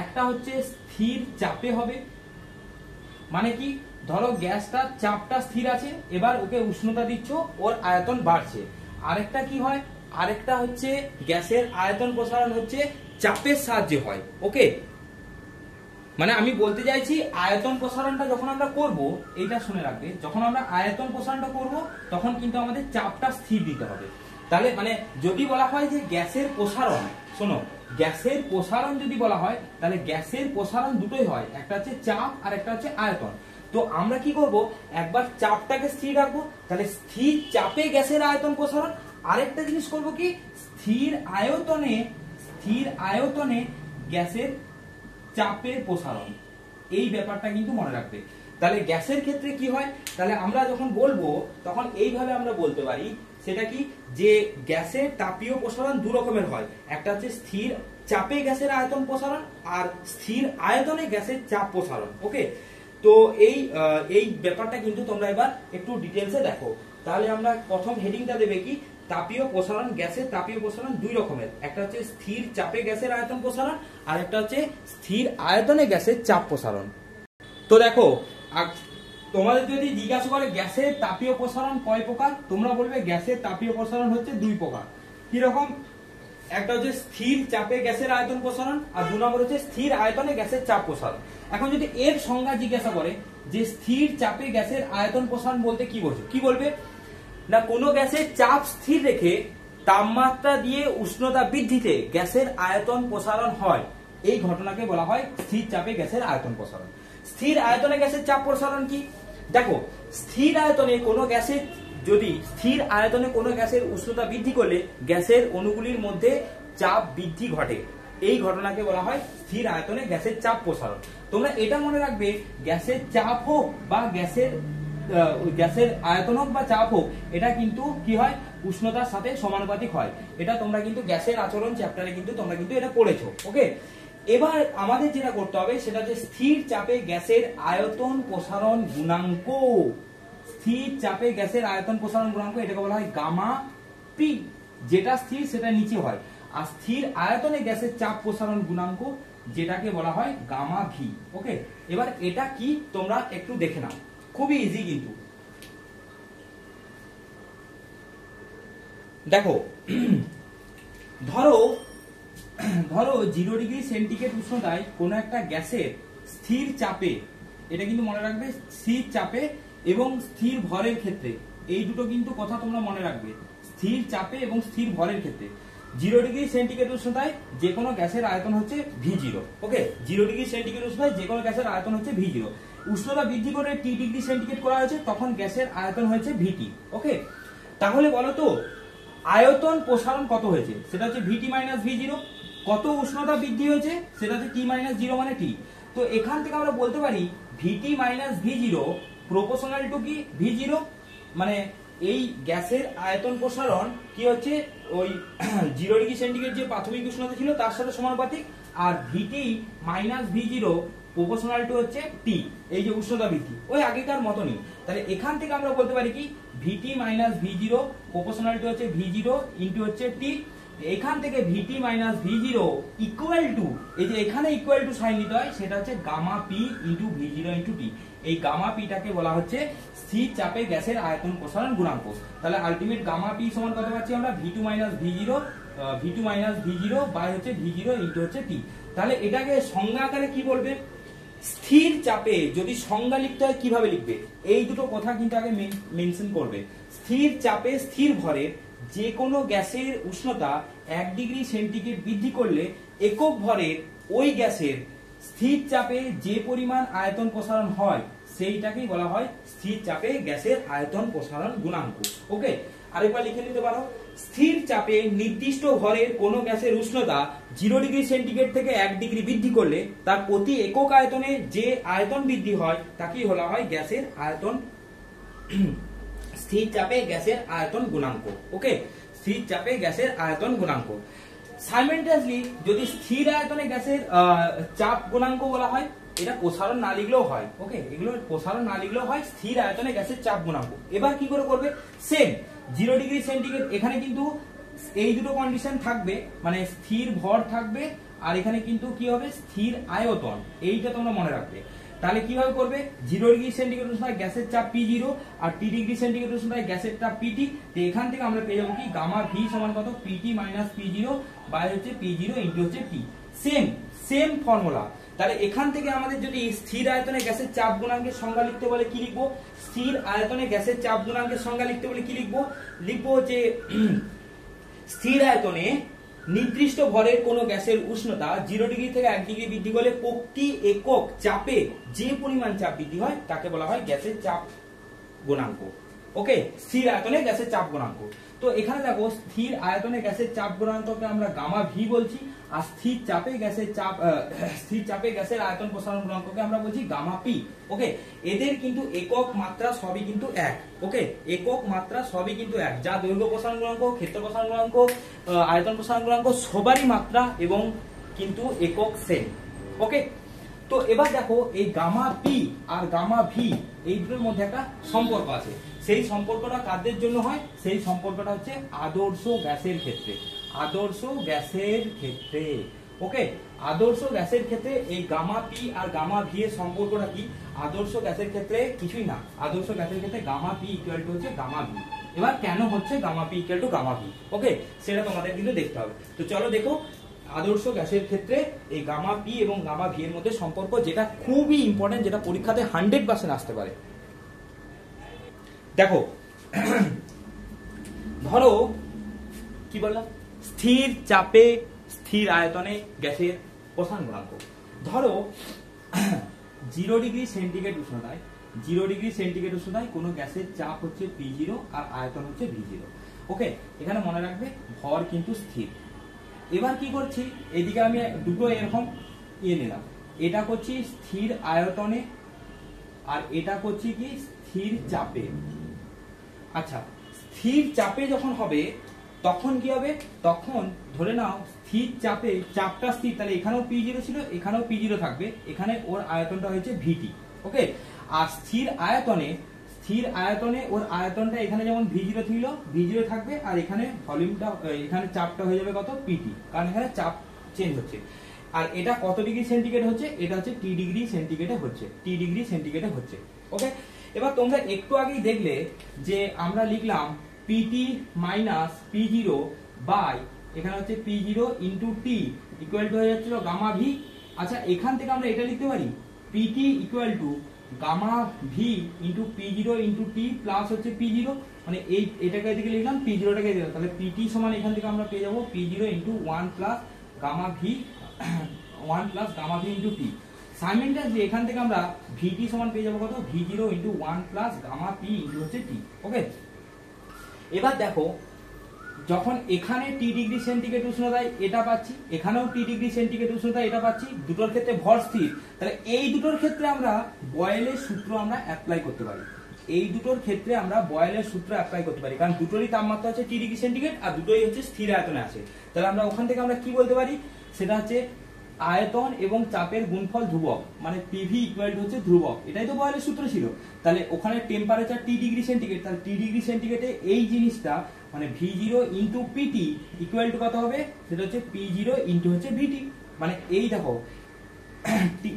একটা হচ্ছে স্থির চাপে হবে, মানে কি, ধরো গ্যাসটার চাপটা স্থির আছে, এবার ওকে উষ্ণতা দিচ্ছ, ওর আয়তন বাড়ছে। আরেকটা কি হয়, আরেকটা হচ্ছে গ্যাসের আয়তন প্রসারণ হচ্ছে চাপের সাহায্যে হয়। ওকে, মানে আমি বলতে চাইছি আয়তন প্রসারণটা যখন আমরা করব, এইটা শুনে রাখবে, যখন আমরা আয়তন প্রসারণটা করব তখন কিন্তু আমাদের চাপটা স্থির দিতে হবে। তাহলে মানে যদি বলা হয় যে গ্যাসের প্রসারণ, শোনো, গ্যাসের প্রসারণ যদি বলা হয় তাহলে গ্যাসের প্রসারণ দুটোই হয়, একটা হচ্ছে চাপ আর একটা হচ্ছে আয়তন। তো আমরা কি করব, একবার চাপটাকে স্থির রাখবো, তাহলে স্থির চাপে গ্যাসের আয়তন প্রসারণ। আরেকটা জিনিস করব কি, স্থির আয়তনে গ্যাসের চাপের প্রসারণ। এই ব্যাপারটা কিন্তু মনে রাখবে। তাহলে গ্যাসের ক্ষেত্রে কি হয়, তাহলে আমরা যখন বলবো তখন এইভাবে আমরা বলতে পারি, সেটা কি, যে গ্যাসের তাপীয় প্রসারণ দু রকমের হয়, একটা হচ্ছে স্থির চাপে গ্যাসের আয়তন প্রসারণ আর স্থির আয়তনে গ্যাসের চাপ প্রসারণ। ওকে, তো এই ব্যাপারটা কিন্তু তোমরা এবার একটু ডিটেলসে দেখো। তাহলে আমরা প্রথম হেডিংটা দেবে কি, তাপীয় প্রসারণ, গ্যাসের তাপীয় প্রসারণ দুই রকমের, একটা হচ্ছে স্থির চাপে গ্যাসের আয়তন প্রসারণ আর একটা হচ্ছে স্থির আয়তনে গ্যাসের চাপ প্রসারণ। তো দেখো, তোমাদের যদি জিজ্ঞাসা করে গ্যাসের তাপীয় প্রসারণ কয় প্রকার, তোমরা বলবে গ্যাসের তাপীয় প্রসারণ হচ্ছে দুই প্রকার। কি রকম, একটা হচ্ছে স্থির চাপে গ্যাসের আয়তন প্রসারণ আর দুই নম্বর হচ্ছে স্থির আয়তনে গ্যাসের চাপ প্রসারণ। এখন যদি এর সংজ্ঞা জিজ্ঞাসা করে যে স্থির চাপে গ্যাসের আয়তন প্রসারণ বলতে কি বোঝো, কি বলবে না, কোনো গ্যাসের চাপ স্থির রেখে তাপমাত্রা দিয়ে উষ্ণতা বৃদ্ধিতে গ্যাসের আয়তন প্রসারণ হয়, এই ঘটনাকে বলা হয় স্থির চাপে গ্যাসের আয়তন প্রসারণ। স্থির আয়তনে গ্যাসের চাপ প্রসারণ কি, দেখো, স্থির আয়তনে কোনো গ্যাসের উষ্ণতা বৃদ্ধি করলে গ্যাসের অণুগুলির মধ্যে চাপ বৃদ্ধি ঘটে, এই ঘটনাকে বলা হয় স্থির আয়তনে গ্যাসের চাপ প্রসারণ। তোমরা এটা মনে রাখবে, গ্যাসের চাপ হোক বা গ্যাসের আয়তন হোক বা চাপ হোক, এটা কিন্তু কি হয়, উষ্ণতার সাথে সমানুপাতিক হয়। এটা তোমরা কিন্তু গ্যাসের আচরণ চ্যাপ্টারে কিন্তু তোমরা কিন্তু এটা পড়েছো। ওকে, এবার আমাদের যেটা করতে হবে সেটা হচ্ছে স্থির চাপে গ্যাসের আয়তন প্রসারণ গুণাঙ্ক। স্থির চাপে গ্যাসের আয়তন প্রসারণ গুণাঙ্ক, এটাকে বলা হয় গামা পি, যেটা স্থির সেটা নিচে হয়, আর স্থির আয়তনে গ্যাসের চাপ প্রসারণ গুণাঙ্ক যেটাকে বলা হয় গামা ভি। ওকে, এবার এটা কি তোমরা একটু দেখে নাও, খুবই ইজি কিন্তু। দেখো, ধরো 0 ডিগ্রি সেন্টিগ্রেড উষ্ণতায় কোন একটা গ্যাসের স্থির চাপে, এটা কিন্তু মনে রাখবে, স্থির চাপে এবং স্থির ভরের ক্ষেত্রে, এই দুটো কিন্তু কথা তোমরা মনে রাখবে, স্থির চাপে এবং স্থির ভরের ক্ষেত্রে 0 ডিগ্রি সেন্টিগ্রেড উষ্ণতায় যে কোনো গ্যাসের আয়তন হচ্ছে V0। ওকে, 0 ডিগ্রি সেন্টিগ্রেড উষ্ণতায় যে কোনো গ্যাসের আয়তন হচ্ছে V0। উষ্ণতা বৃদ্ধি করে T ডিগ্রি সেন্টিগ্রেড করা হয়েছে, তখন গ্যাসের আয়তন হয়েছে VT। ওকে, তাহলে বলো তো আয়তন প্রসারণ কত হয়েছে, সেটা হচ্ছে VT মাইনাস V0। কত উষ্ণতা বৃদ্ধি হয়েছে, সেটা হচ্ছে T মাইনাস 0 মানে T। তো এখান থেকে আমরা বলতে পারি VT minus V0 proportional to কি V0, মানে এই গ্যাসের আয়তন প্রসারণ কি হচ্ছে, ওই 0 ডিগ্রি সেন্টিগ্রেড যে প্রাথমিক উষ্ণতা ছিল তার সাথে সমানুপাতিক, আর VT minus V0 proportional to হচ্ছে T, এই যে উষ্ণতা বৃদ্ধি ওই আগেকার মতনই। তাহলে এখান থেকে আমরা বলতে পারি কি VT minus V0 proportional to হচ্ছে V0 ইনটু হচ্ছে T। এখান থেকে VT minus V0 equal to, এই যে এখানে ইকুয়াল টু সাইন দিতে হয়, সেটা হচ্ছে gamma P into V0 into T। এই গামা পিটাকে বলা হচ্ছে স্থির চাপে গ্যাসের আয়তন প্রসারণ গুণাঙ্ক। তাহলে আলটিমেট গামা পি সমান কত পাচ্ছি আমরা, V2 মাইনাস V0 বাই হচ্ছে V0 ইনটু হচ্ছে T। তাহলে এটাকে সংজ্ঞা আকারে কি বলবে, স্থির চাপে যদি সংজ্ঞা লিখতে হয় কিভাবে লিখবে, এই দুটো কথা কিন্তু আগে মেনশন করবে। স্থির চাপে স্থির ভরের যে কোনো গ্যাসের উষ্ণতা 1 ডিগ্রি সেন্টিগ্রেড বৃদ্ধি করলে একক ভরের ওই গ্যাসের স্থির চাপে যে পরিমাণ আয়তন প্রসারণ হয় সেইটাকেই বলা হয় স্থির চাপে গ্যাসের আয়তন প্রসারণ গুণাঙ্ক। ওকে, আরেকবার লিখে নিতে পারো, স্থির চাপে নির্দিষ্ট ভরের কোন গ্যাসের উষ্ণতা 0 ডিগ্রি সেন্টিগ্রেড থেকে 1 ডিগ্রি বৃদ্ধি করলে তার প্রতি একক আয়তনে যে আয়তন বৃদ্ধি হয় তাকেই বলা হয় গ্যাসের আয়তন, স্থির চাপে গ্যাসের আয়তন গুণাঙ্ক। ওকে, স্থির চাপে গ্যাসের আয়তন গুণাঙ্ক। সাইমেন্টাসলি যদি স্থির আয়তনে গ্যাসের চাপ গুণাঙ্ক বলা হয়, এটা প্রসারণ না লিখলেও হয়। ওকে, এগুলো প্রসারণ না লিখলেও হয়, স্থির আয়তনে গ্যাসের চাপ গুণাঙ্ক। এবার কি করে করবে, সেম 0 ডিগ্রি সেন্টিগ্রেড, এখানে কিন্তু এই দুটো কন্ডিশন থাকবে, মানে স্থির ভর থাকবে আর এখানে কিন্তু কি হবে স্থির আয়তন, এইটা তোমরা মনে রাখবে। তাহলে কিভাবে করবে, 0 ডিগ্রি সেন্টিগ্রেড উষ্ণতায় গ্যাসের চাপ P0 আর T ডিগ্রি সেন্টিগ্রেড উষ্ণতায় গ্যাসের চাপ PT। তো এখান থেকে আমরা পেয়ে যাবো কি গামা ভি সমান কত, PT মাইনাস P0 বাই হচ্ছে P0 ইনটু হচ্ছে T। Same formula. তাহলে এখান থেকে আমাদের যদি স্থির আয়তনে গ্যাসের চাপ গুণাঙ্কের সংজ্ঞা লিখতে বলে কি লিখবো, স্থির আয়তনে গ্যাসের চাপ গুণাঙ্কের সংজ্ঞা লিখতে বলে কি লিখবো যে স্থির আয়তনে নির্দিষ্ট ভরের কোন গ্যাসের উষ্ণতা 0 ডিগ্রি থেকে 1 ডিগ্রি বৃদ্ধি করলে প্রতি একক চাপে যে পরিমাণ চাপ বৃদ্ধি হয় তাকে বলা হয় গ্যাসের চাপ গুণাঙ্ক। ওকে, স্থির আয়তনে গ্যাসের চাপ গুণাঙ্ক। তো এখানে দেখো স্থির আয়তনে গ্যাসের চাপ গুণাঙ্ককে আমরা গামা ভি বলছি, আর স্থির চাপে গ্যাসের আয়তন প্রসারণ গুণাঙ্ককে আমরা বলছি গামা পি। ওকে, এদের কিন্তু একক মাত্রা সবই কিন্তু এক। ওকে, একক মাত্রা সবই কিন্তু এক, যা দৈর্ঘ্য প্রসারণ গুণাঙ্ক, ক্ষেত্র প্রসারণ গুণাঙ্ক, আয়তন প্রসারণ গুণাঙ্ক সবারই মাত্রা এবং কিন্তু একক সেম। ওকে, তো এবার দেখো এই gamma P R gamma V এই দুটোর মধ্যে একটা সম্পর্ক আছে। সেই সম্পর্কটা কাদের জন্য হয়, সেই সম্পর্কটা হচ্ছে আদর্শ গ্যাসের ক্ষেত্রে। আদর্শ গ্যাসের ক্ষেত্রে ওকে, আদর্শ গ্যাসের ক্ষেত্রে এই gamma P R gamma V এর সম্পর্কটা কি, আদর্শ গ্যাসের ক্ষেত্রে কিছুই না, আদর্শ গ্যাসের ক্ষেত্রে গামা পি ইকুয়াল টু হচ্ছে গামা ভি। এবার কেন হচ্ছে gamma P equal to gamma V, okay সেটা তোমাদের কিন্তু দেখতে হবে। তো চলো দেখো আদর্শ গ্যাসের ক্ষেত্রে এই গামা পি এবং গামা ভি এর মধ্যে সম্পর্ক, যেটা খুবই ইম্পর্টেন্ট, যেটা পরীক্ষাতে 100% আসতে পারে। দেখো ধরো কি বললাম, স্থির চাপে স্থির আয়তনে গ্যাসের প্রসারণ গুণাঙ্ক। ধরো 0 ডিগ্রি সেন্টিগ্রেড উষ্ণতায় কোনো গ্যাসের চাপ হচ্ছে P0 আর আয়তন হচ্ছে V0। ওকে, এখানে মনে রাখবে ভর কিন্তু স্থির। এবার কি করছি, এদিকে আমি দুটো এরকম নিলাম, এটা করছি স্থির আয়তনে আর এটা করছি কি স্থির চাপে। আচ্ছা, স্থির চাপে যখন হবে তখন কি হবে, তখন ধরে নাও স্থির চাপে চাপটা স্থির, তাহলে এখানেও P0 ছিল, এখানেও P0 থাকবে, এখানে ওর আয়তনটা হয়েছে VT। ওকে, আর স্থির আয়তনে ওর আয়তনটা এখানে যেমন V0 ছিল, V0 থাকবে, আর এখানে ভলিউমটা এখানে চাপটা হয়ে যাবে কত PT, কারণ এখানে চাপ চেঞ্জ হচ্ছে। আর এটা কত ডিগ্রি সেন্টিগ্রেড হচ্ছে, এটা হচ্ছে T ডিগ্রি সেন্টিগ্রেডে হচ্ছে। ওকে, এবার তোমরা একটু আগেই দেখলে যে আমরা লিখলাম PT মাইনাস P0 বাই এখানে হচ্ছে P0 into T equal two হয়ে যাচ্ছিল গামা ভি। আচ্ছা, এখান থেকে আমরা এটা লিখতে পারি PT equal to gamma V into P0 into T plus হচ্ছে P0, মানে এটাকে এদিকে লিখলাম, P0টাকে দিলাম, তাহলে PT সমান এখান থেকে আমরা পেয়ে যাবো P0 into 1 plus gamma V into T। Simultaneously এখান থেকে আমরা VT সমান পেয়ে যাবো কত, V0 into 1 plus gamma P into হচ্ছে T। ওকে, এবার দেখো যখন এখানে T ডিগ্রি সেন্টিগ্রেড উষ্ণতায় এটা পাচ্ছি, এখানেও T ডিগ্রি সেন্টিগ্রেড উষ্ণতায় এটা পাচ্ছি, দুটোর ক্ষেত্রে ভর স্থির, তাহলে এই দুটোর ক্ষেত্রে আমরা বয়েলের সূত্র আমরা অ্যাপ্লাই করতে পারি। কারণ দুটোরই তাপমাত্রা হচ্ছে T ডিগ্রি সেন্টিগ্রেড আর দুটোই হচ্ছে স্থির আয়তনে আছে। তাহলে আমরা ওখান থেকে আমরা কি বলতে পারি, সেটা হচ্ছে আয়তন এবং চাপের গুণফল ধ্রুবক, মানে PV ইকুয়াল টু হচ্ছে ধ্রুবক, এটাই তো বয়েলের সূত্র ছিল। তাহলে ওখানে টেম্পারেচার T ডিগ্রি সেন্টিগ্রেড, তাহলে T ডিগ্রি সেন্টিগ্রেডে এই জিনিসটা মানে V0 into PT equal two কত হবে, সেটা হচ্ছে P0 ইন্টু হচ্ছে VT। মানে এই দেখো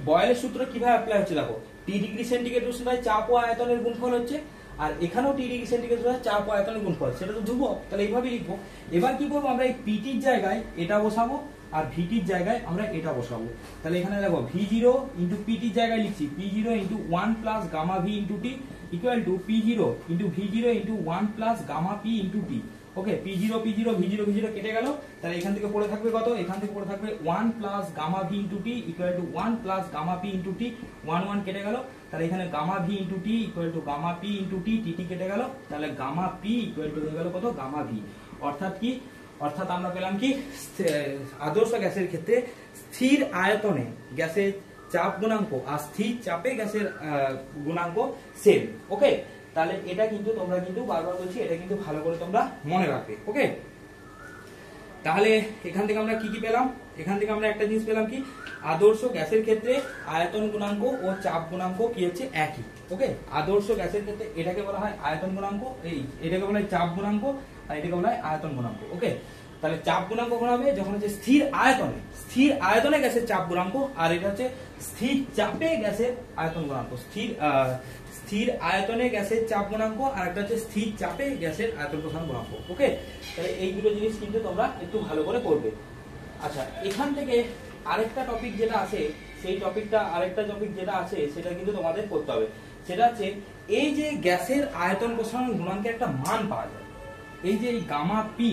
বয়েলের সূত্র কিভাবে অ্যাপ্লাই হচ্ছে, দেখো T ডিগ্রি সেন্টিগ্রেড উষ্ণতায় চাপ ও আয়তনের গুণফল হচ্ছে, আর এখানেও T ডিগ্রি সেন্টিগ্রেড উষ্ণতায় চাপ ও আয়তনের গুণফল, সেটা তো ধ্রুবক, তাহলে এইভাবে লিখবো। এবার কি করবো, আমরা এই PTর জায়গায় এটা বসাবো আর VTর জায়গায় আমরা এটা বসাবো। তাহলে এখানে দেখো V0 ইন্টু PTর জায়গায় লিখছি P0 into 1 plus gamma V into T equal to P0 into V0 into 1 plus gamma P into T। Okay, P0 V0 কেটে গেল, তাহলে এখান থেকে পড়ে থাকবে কত, এখান থেকে পড়ে থাকবে 1 plus gamma V into T equal to 1 plus gamma P into T, 1 কেটে গেল, তাহলে এখানে gamma V into T equal to gamma P into T, T কেটে গেল, তাহলে গামা P ইকুয়াল টু হয়ে গেল কত, গামা ভি। অর্থাৎ আমরা পেলাম কি, আদর্শ গ্যাসের ক্ষেত্রে স্থির আয়তনে গ্যাসের চাপ গুণাঙ্ক আর স্থির চাপে গ্যাসের গুণাঙ্ক সেম। ওকে, তাহলে এটা কিন্তু তোমরা কিন্তু বারবার বলছি, এটা কিন্তু ভালো করে তোমরা মনে রাখবে। ওকে, তাহলে এখান থেকে আমরা কি পেলাম, এখান থেকে আমরা একটা জিনিস পেলাম কি, আদর্শ গ্যাসের ক্ষেত্রে আয়তন গুণাঙ্ক ও চাপ গুণাঙ্ক কি হচ্ছে একই। ওকে, আদর্শ গ্যাসের ক্ষেত্রে এটাকে বলা হয় আয়তন গুণাঙ্ক, এটাকে বলা হয় চাপ গুণাঙ্ক আর এটাকে বলা হয় আয়তন গুণাঙ্ক। ওকে, তাহলে চাপ গুণাঙ্ক কখন হবে, যখন হচ্ছে স্থির আয়তনে গ্যাসের চাপ গুণাঙ্ক, আর এটা হচ্ছে স্থির চাপে গ্যাসের আয়তন গুণাঙ্ক। স্থির আয়তনে গ্যাসের চাপ গুণাঙ্ক, আর একটা হচ্ছে স্থির চাপে গ্যাসের আয়তন প্রসারণ গুণাঙ্ক। ওকে, তাহলে এই দুটো জিনিস কিন্তু তোমরা একটু ভালো করে করবে। আচ্ছা, এখান থেকে আরেকটা টপিক যেটা আছে, সেই আরেকটা টপিক যেটা আছে সেটা কিন্তু তোমাদের করতে হবে। সেটা হচ্ছে এই যে গ্যাসের আয়তন প্রসারণ গুণাঙ্কের একটা মান পাওয়া যায়, এই যে এই গামা পি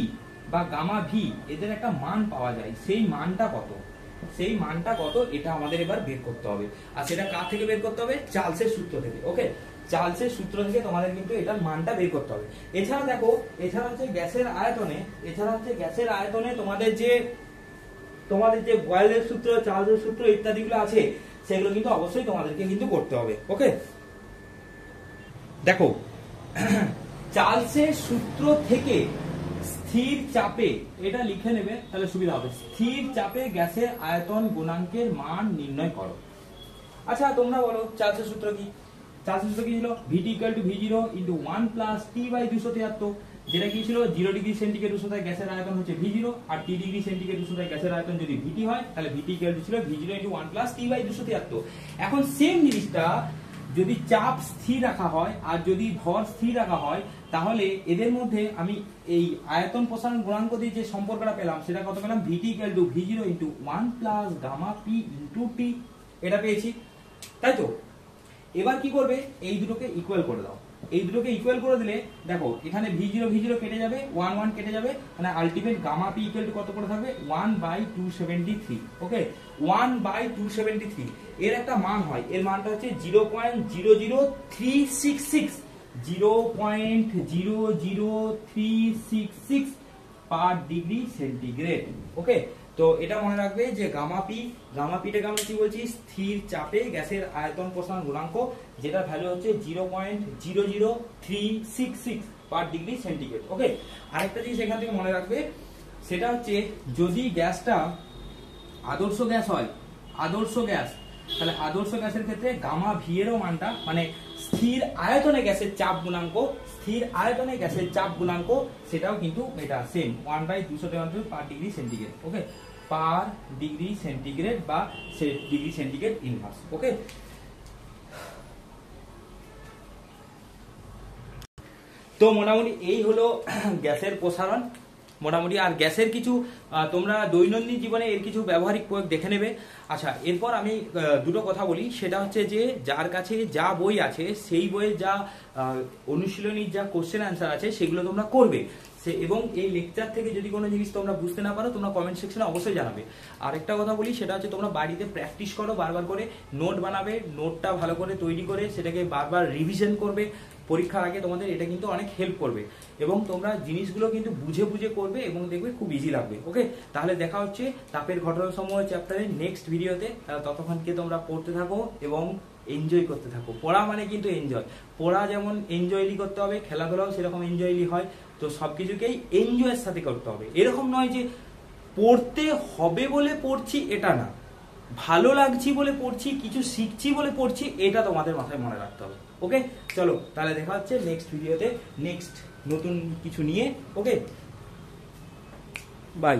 বা গামা ভি, এদের একটা মান পাওয়া যায়, সেই মানটা কত এটা আমাদের এবার বের করতে হবে। আর সেটা কার থেকে বের করতে হবে, চার্লসের সূত্র থেকে। ওকে, চার্লসের সূত্র থেকে তোমাদের কিন্তু এটার মানটা বের করতে হবে। এছাড়া দেখো, এছাড়া হচ্ছে গ্যাসের আয়তনে তোমাদের যে বয়েলের সূত্র, চার্লসের সূত্র ইত্যাদিগুলো আছে, সেগুলো কিন্তু অবশ্যই তোমাদেরকে কিন্তু করতে হবে। ওকে, দেখো চার্লসের সূত্র থেকে স্থির চাপে, এটা লিখে নেবে তাহলে সুবিধা হবে, স্থির চাপে গ্যাসের আয়তন গুণাঙ্কের মান নির্ণয় করো। আচ্ছা, তোমরা বলো চার্লসের সূত্র কি? চার্লসের সূত্র কি ছিল? VT = V0 × 1 + T/273, যেটা কি ছিল 0 ডিগ্রি সেন্টিগ্রেড উষ্ণতায় গ্যাসের আয়তন হচ্ছে V0, আর T ডিগ্রি সেন্টিগ্রেড উষ্ণতায় গ্যাসের আয়তন যদি VT হয়, তাহলে VT ছিল V0 × 1 + T/273। এখন সেম জিনিসটা যদি চাপ স্থির রাখা হয় আর যদি ভর স্থির রাখা হয়, তাহলে এদের মধ্যে আমি এই আয়তন প্রসারণ গুণাঙ্ক দিয়ে যে সম্পর্কটা পেলাম, সেটা কত পেলাম? VT = V0 × 1 + gamma p × T, এটা পেয়েছি, তাই তো? এবার কি করবে, এই দুটোকে ইকুয়াল করে দাও। এই দুটোকে ইকুয়াল করে দিলে দেখো, এখানে V0 কেটে যাবে, 1 কেটে যাবে, মানে আলটিমেট গামা p কত করে থাকবে? 1/273। ওকে, 1/273 এর একটা মান হয়, এর মানটা হচ্ছে 0.00366 0.00366 পার ডিগ্রি সেন্টিগ্রেড। ওকে, তো এটা মনে রাখবে যে গামা পিটাকে আমরা কি বলছি? স্থির চাপে গ্যাসের আয়তন প্রসারণ গুণাঙ্ক, যেটা ভ্যালু হচ্ছে 0.00366 পার ডিগ্রি সেন্টিগ্রেড। ওকে, আরেকটা জিনিস এখান থেকে মনে রাখবে, সেটা হচ্ছে যদি গ্যাসটা আদর্শ গ্যাস হয়, তাহলে আদর্শ গ্যাসের ক্ষেত্রে গামা ভি এরও মানটা, মানে স্থির আয়তনে গ্যাসের চাপ গুণাঙ্ক, সেটাও কিন্তু এটা সেম 1/273 পার ডিগ্রি সেন্টিগ্রেড। ওকে, পার ডিগ্রি সেন্টিগ্রেড বা ডিগ্রি সেন্টিগ্রেড ইনভার্স। ওকে, তো মোটামুটি এই হলো গ্যাসের প্রসারণ মোটামুটি। আর গ্যাসের কিছু তোমরা দৈনন্দিন জীবনে এর কিছু ব্যবহারিক প্রয়োগ দেখে নেবে। আচ্ছা, এরপর আমি দুটো কথা বলি, সেটা হচ্ছে যে যার কাছে যা বই আছে, সেই বইয়ে যা অনুশীলনীর যা কোশ্চেন অ্যান্সার আছে, সেগুলো তোমরা করবে। এবং এই লেকচার থেকে যদি কোনো জিনিস তোমরা বুঝতে না পারো, তোমরা কমেন্ট সেকশনে অবশ্যই জানাবে। আরেকটা কথা বলি, সেটা হচ্ছে তোমরা বাড়িতে প্র্যাকটিস করো, বারবার করে নোট বানাবে, নোটটা ভালো করে তৈরি করে সেটাকে বারবার রিভিশন করবে পরীক্ষার আগে। তোমাদের এটা কিন্তু অনেক হেল্প করবে, এবং তোমরা জিনিসগুলো কিন্তু বুঝে করবে, এবং দেখবে খুব ইজি লাগবে। ওকে, তাহলে দেখা হচ্ছে তাপের ঘটনাসমূহ চ্যাপ্টারের নেক্সট ভিডিওতে। ততক্ষণকে তোমরা পড়তে থাকো এবং এনজয় করতে থাকো। পড়া মানে কিন্তু এনজয়, পড়া যেমন এনজয়লি করতে হবে, খেলাধুলাও সেরকম এনজয়লি হয়। তো সবকিছুকেই এনজয়ের সাথে করতে হবে। এরকম নয় যে পড়তে হবে বলে পড়ছি, এটা না, ভালো লাগছি বলে পড়ছি, কিছু শিখছি বলে পড়ছি, এটা তোমাদের মাথায় মনে রাখতে হবে। ওকে, চলো তাহলে দেখা হচ্ছে নেক্সট ভিডিওতে, নেক্সট নতুন কিছু নিয়ে। ওকে, বাই।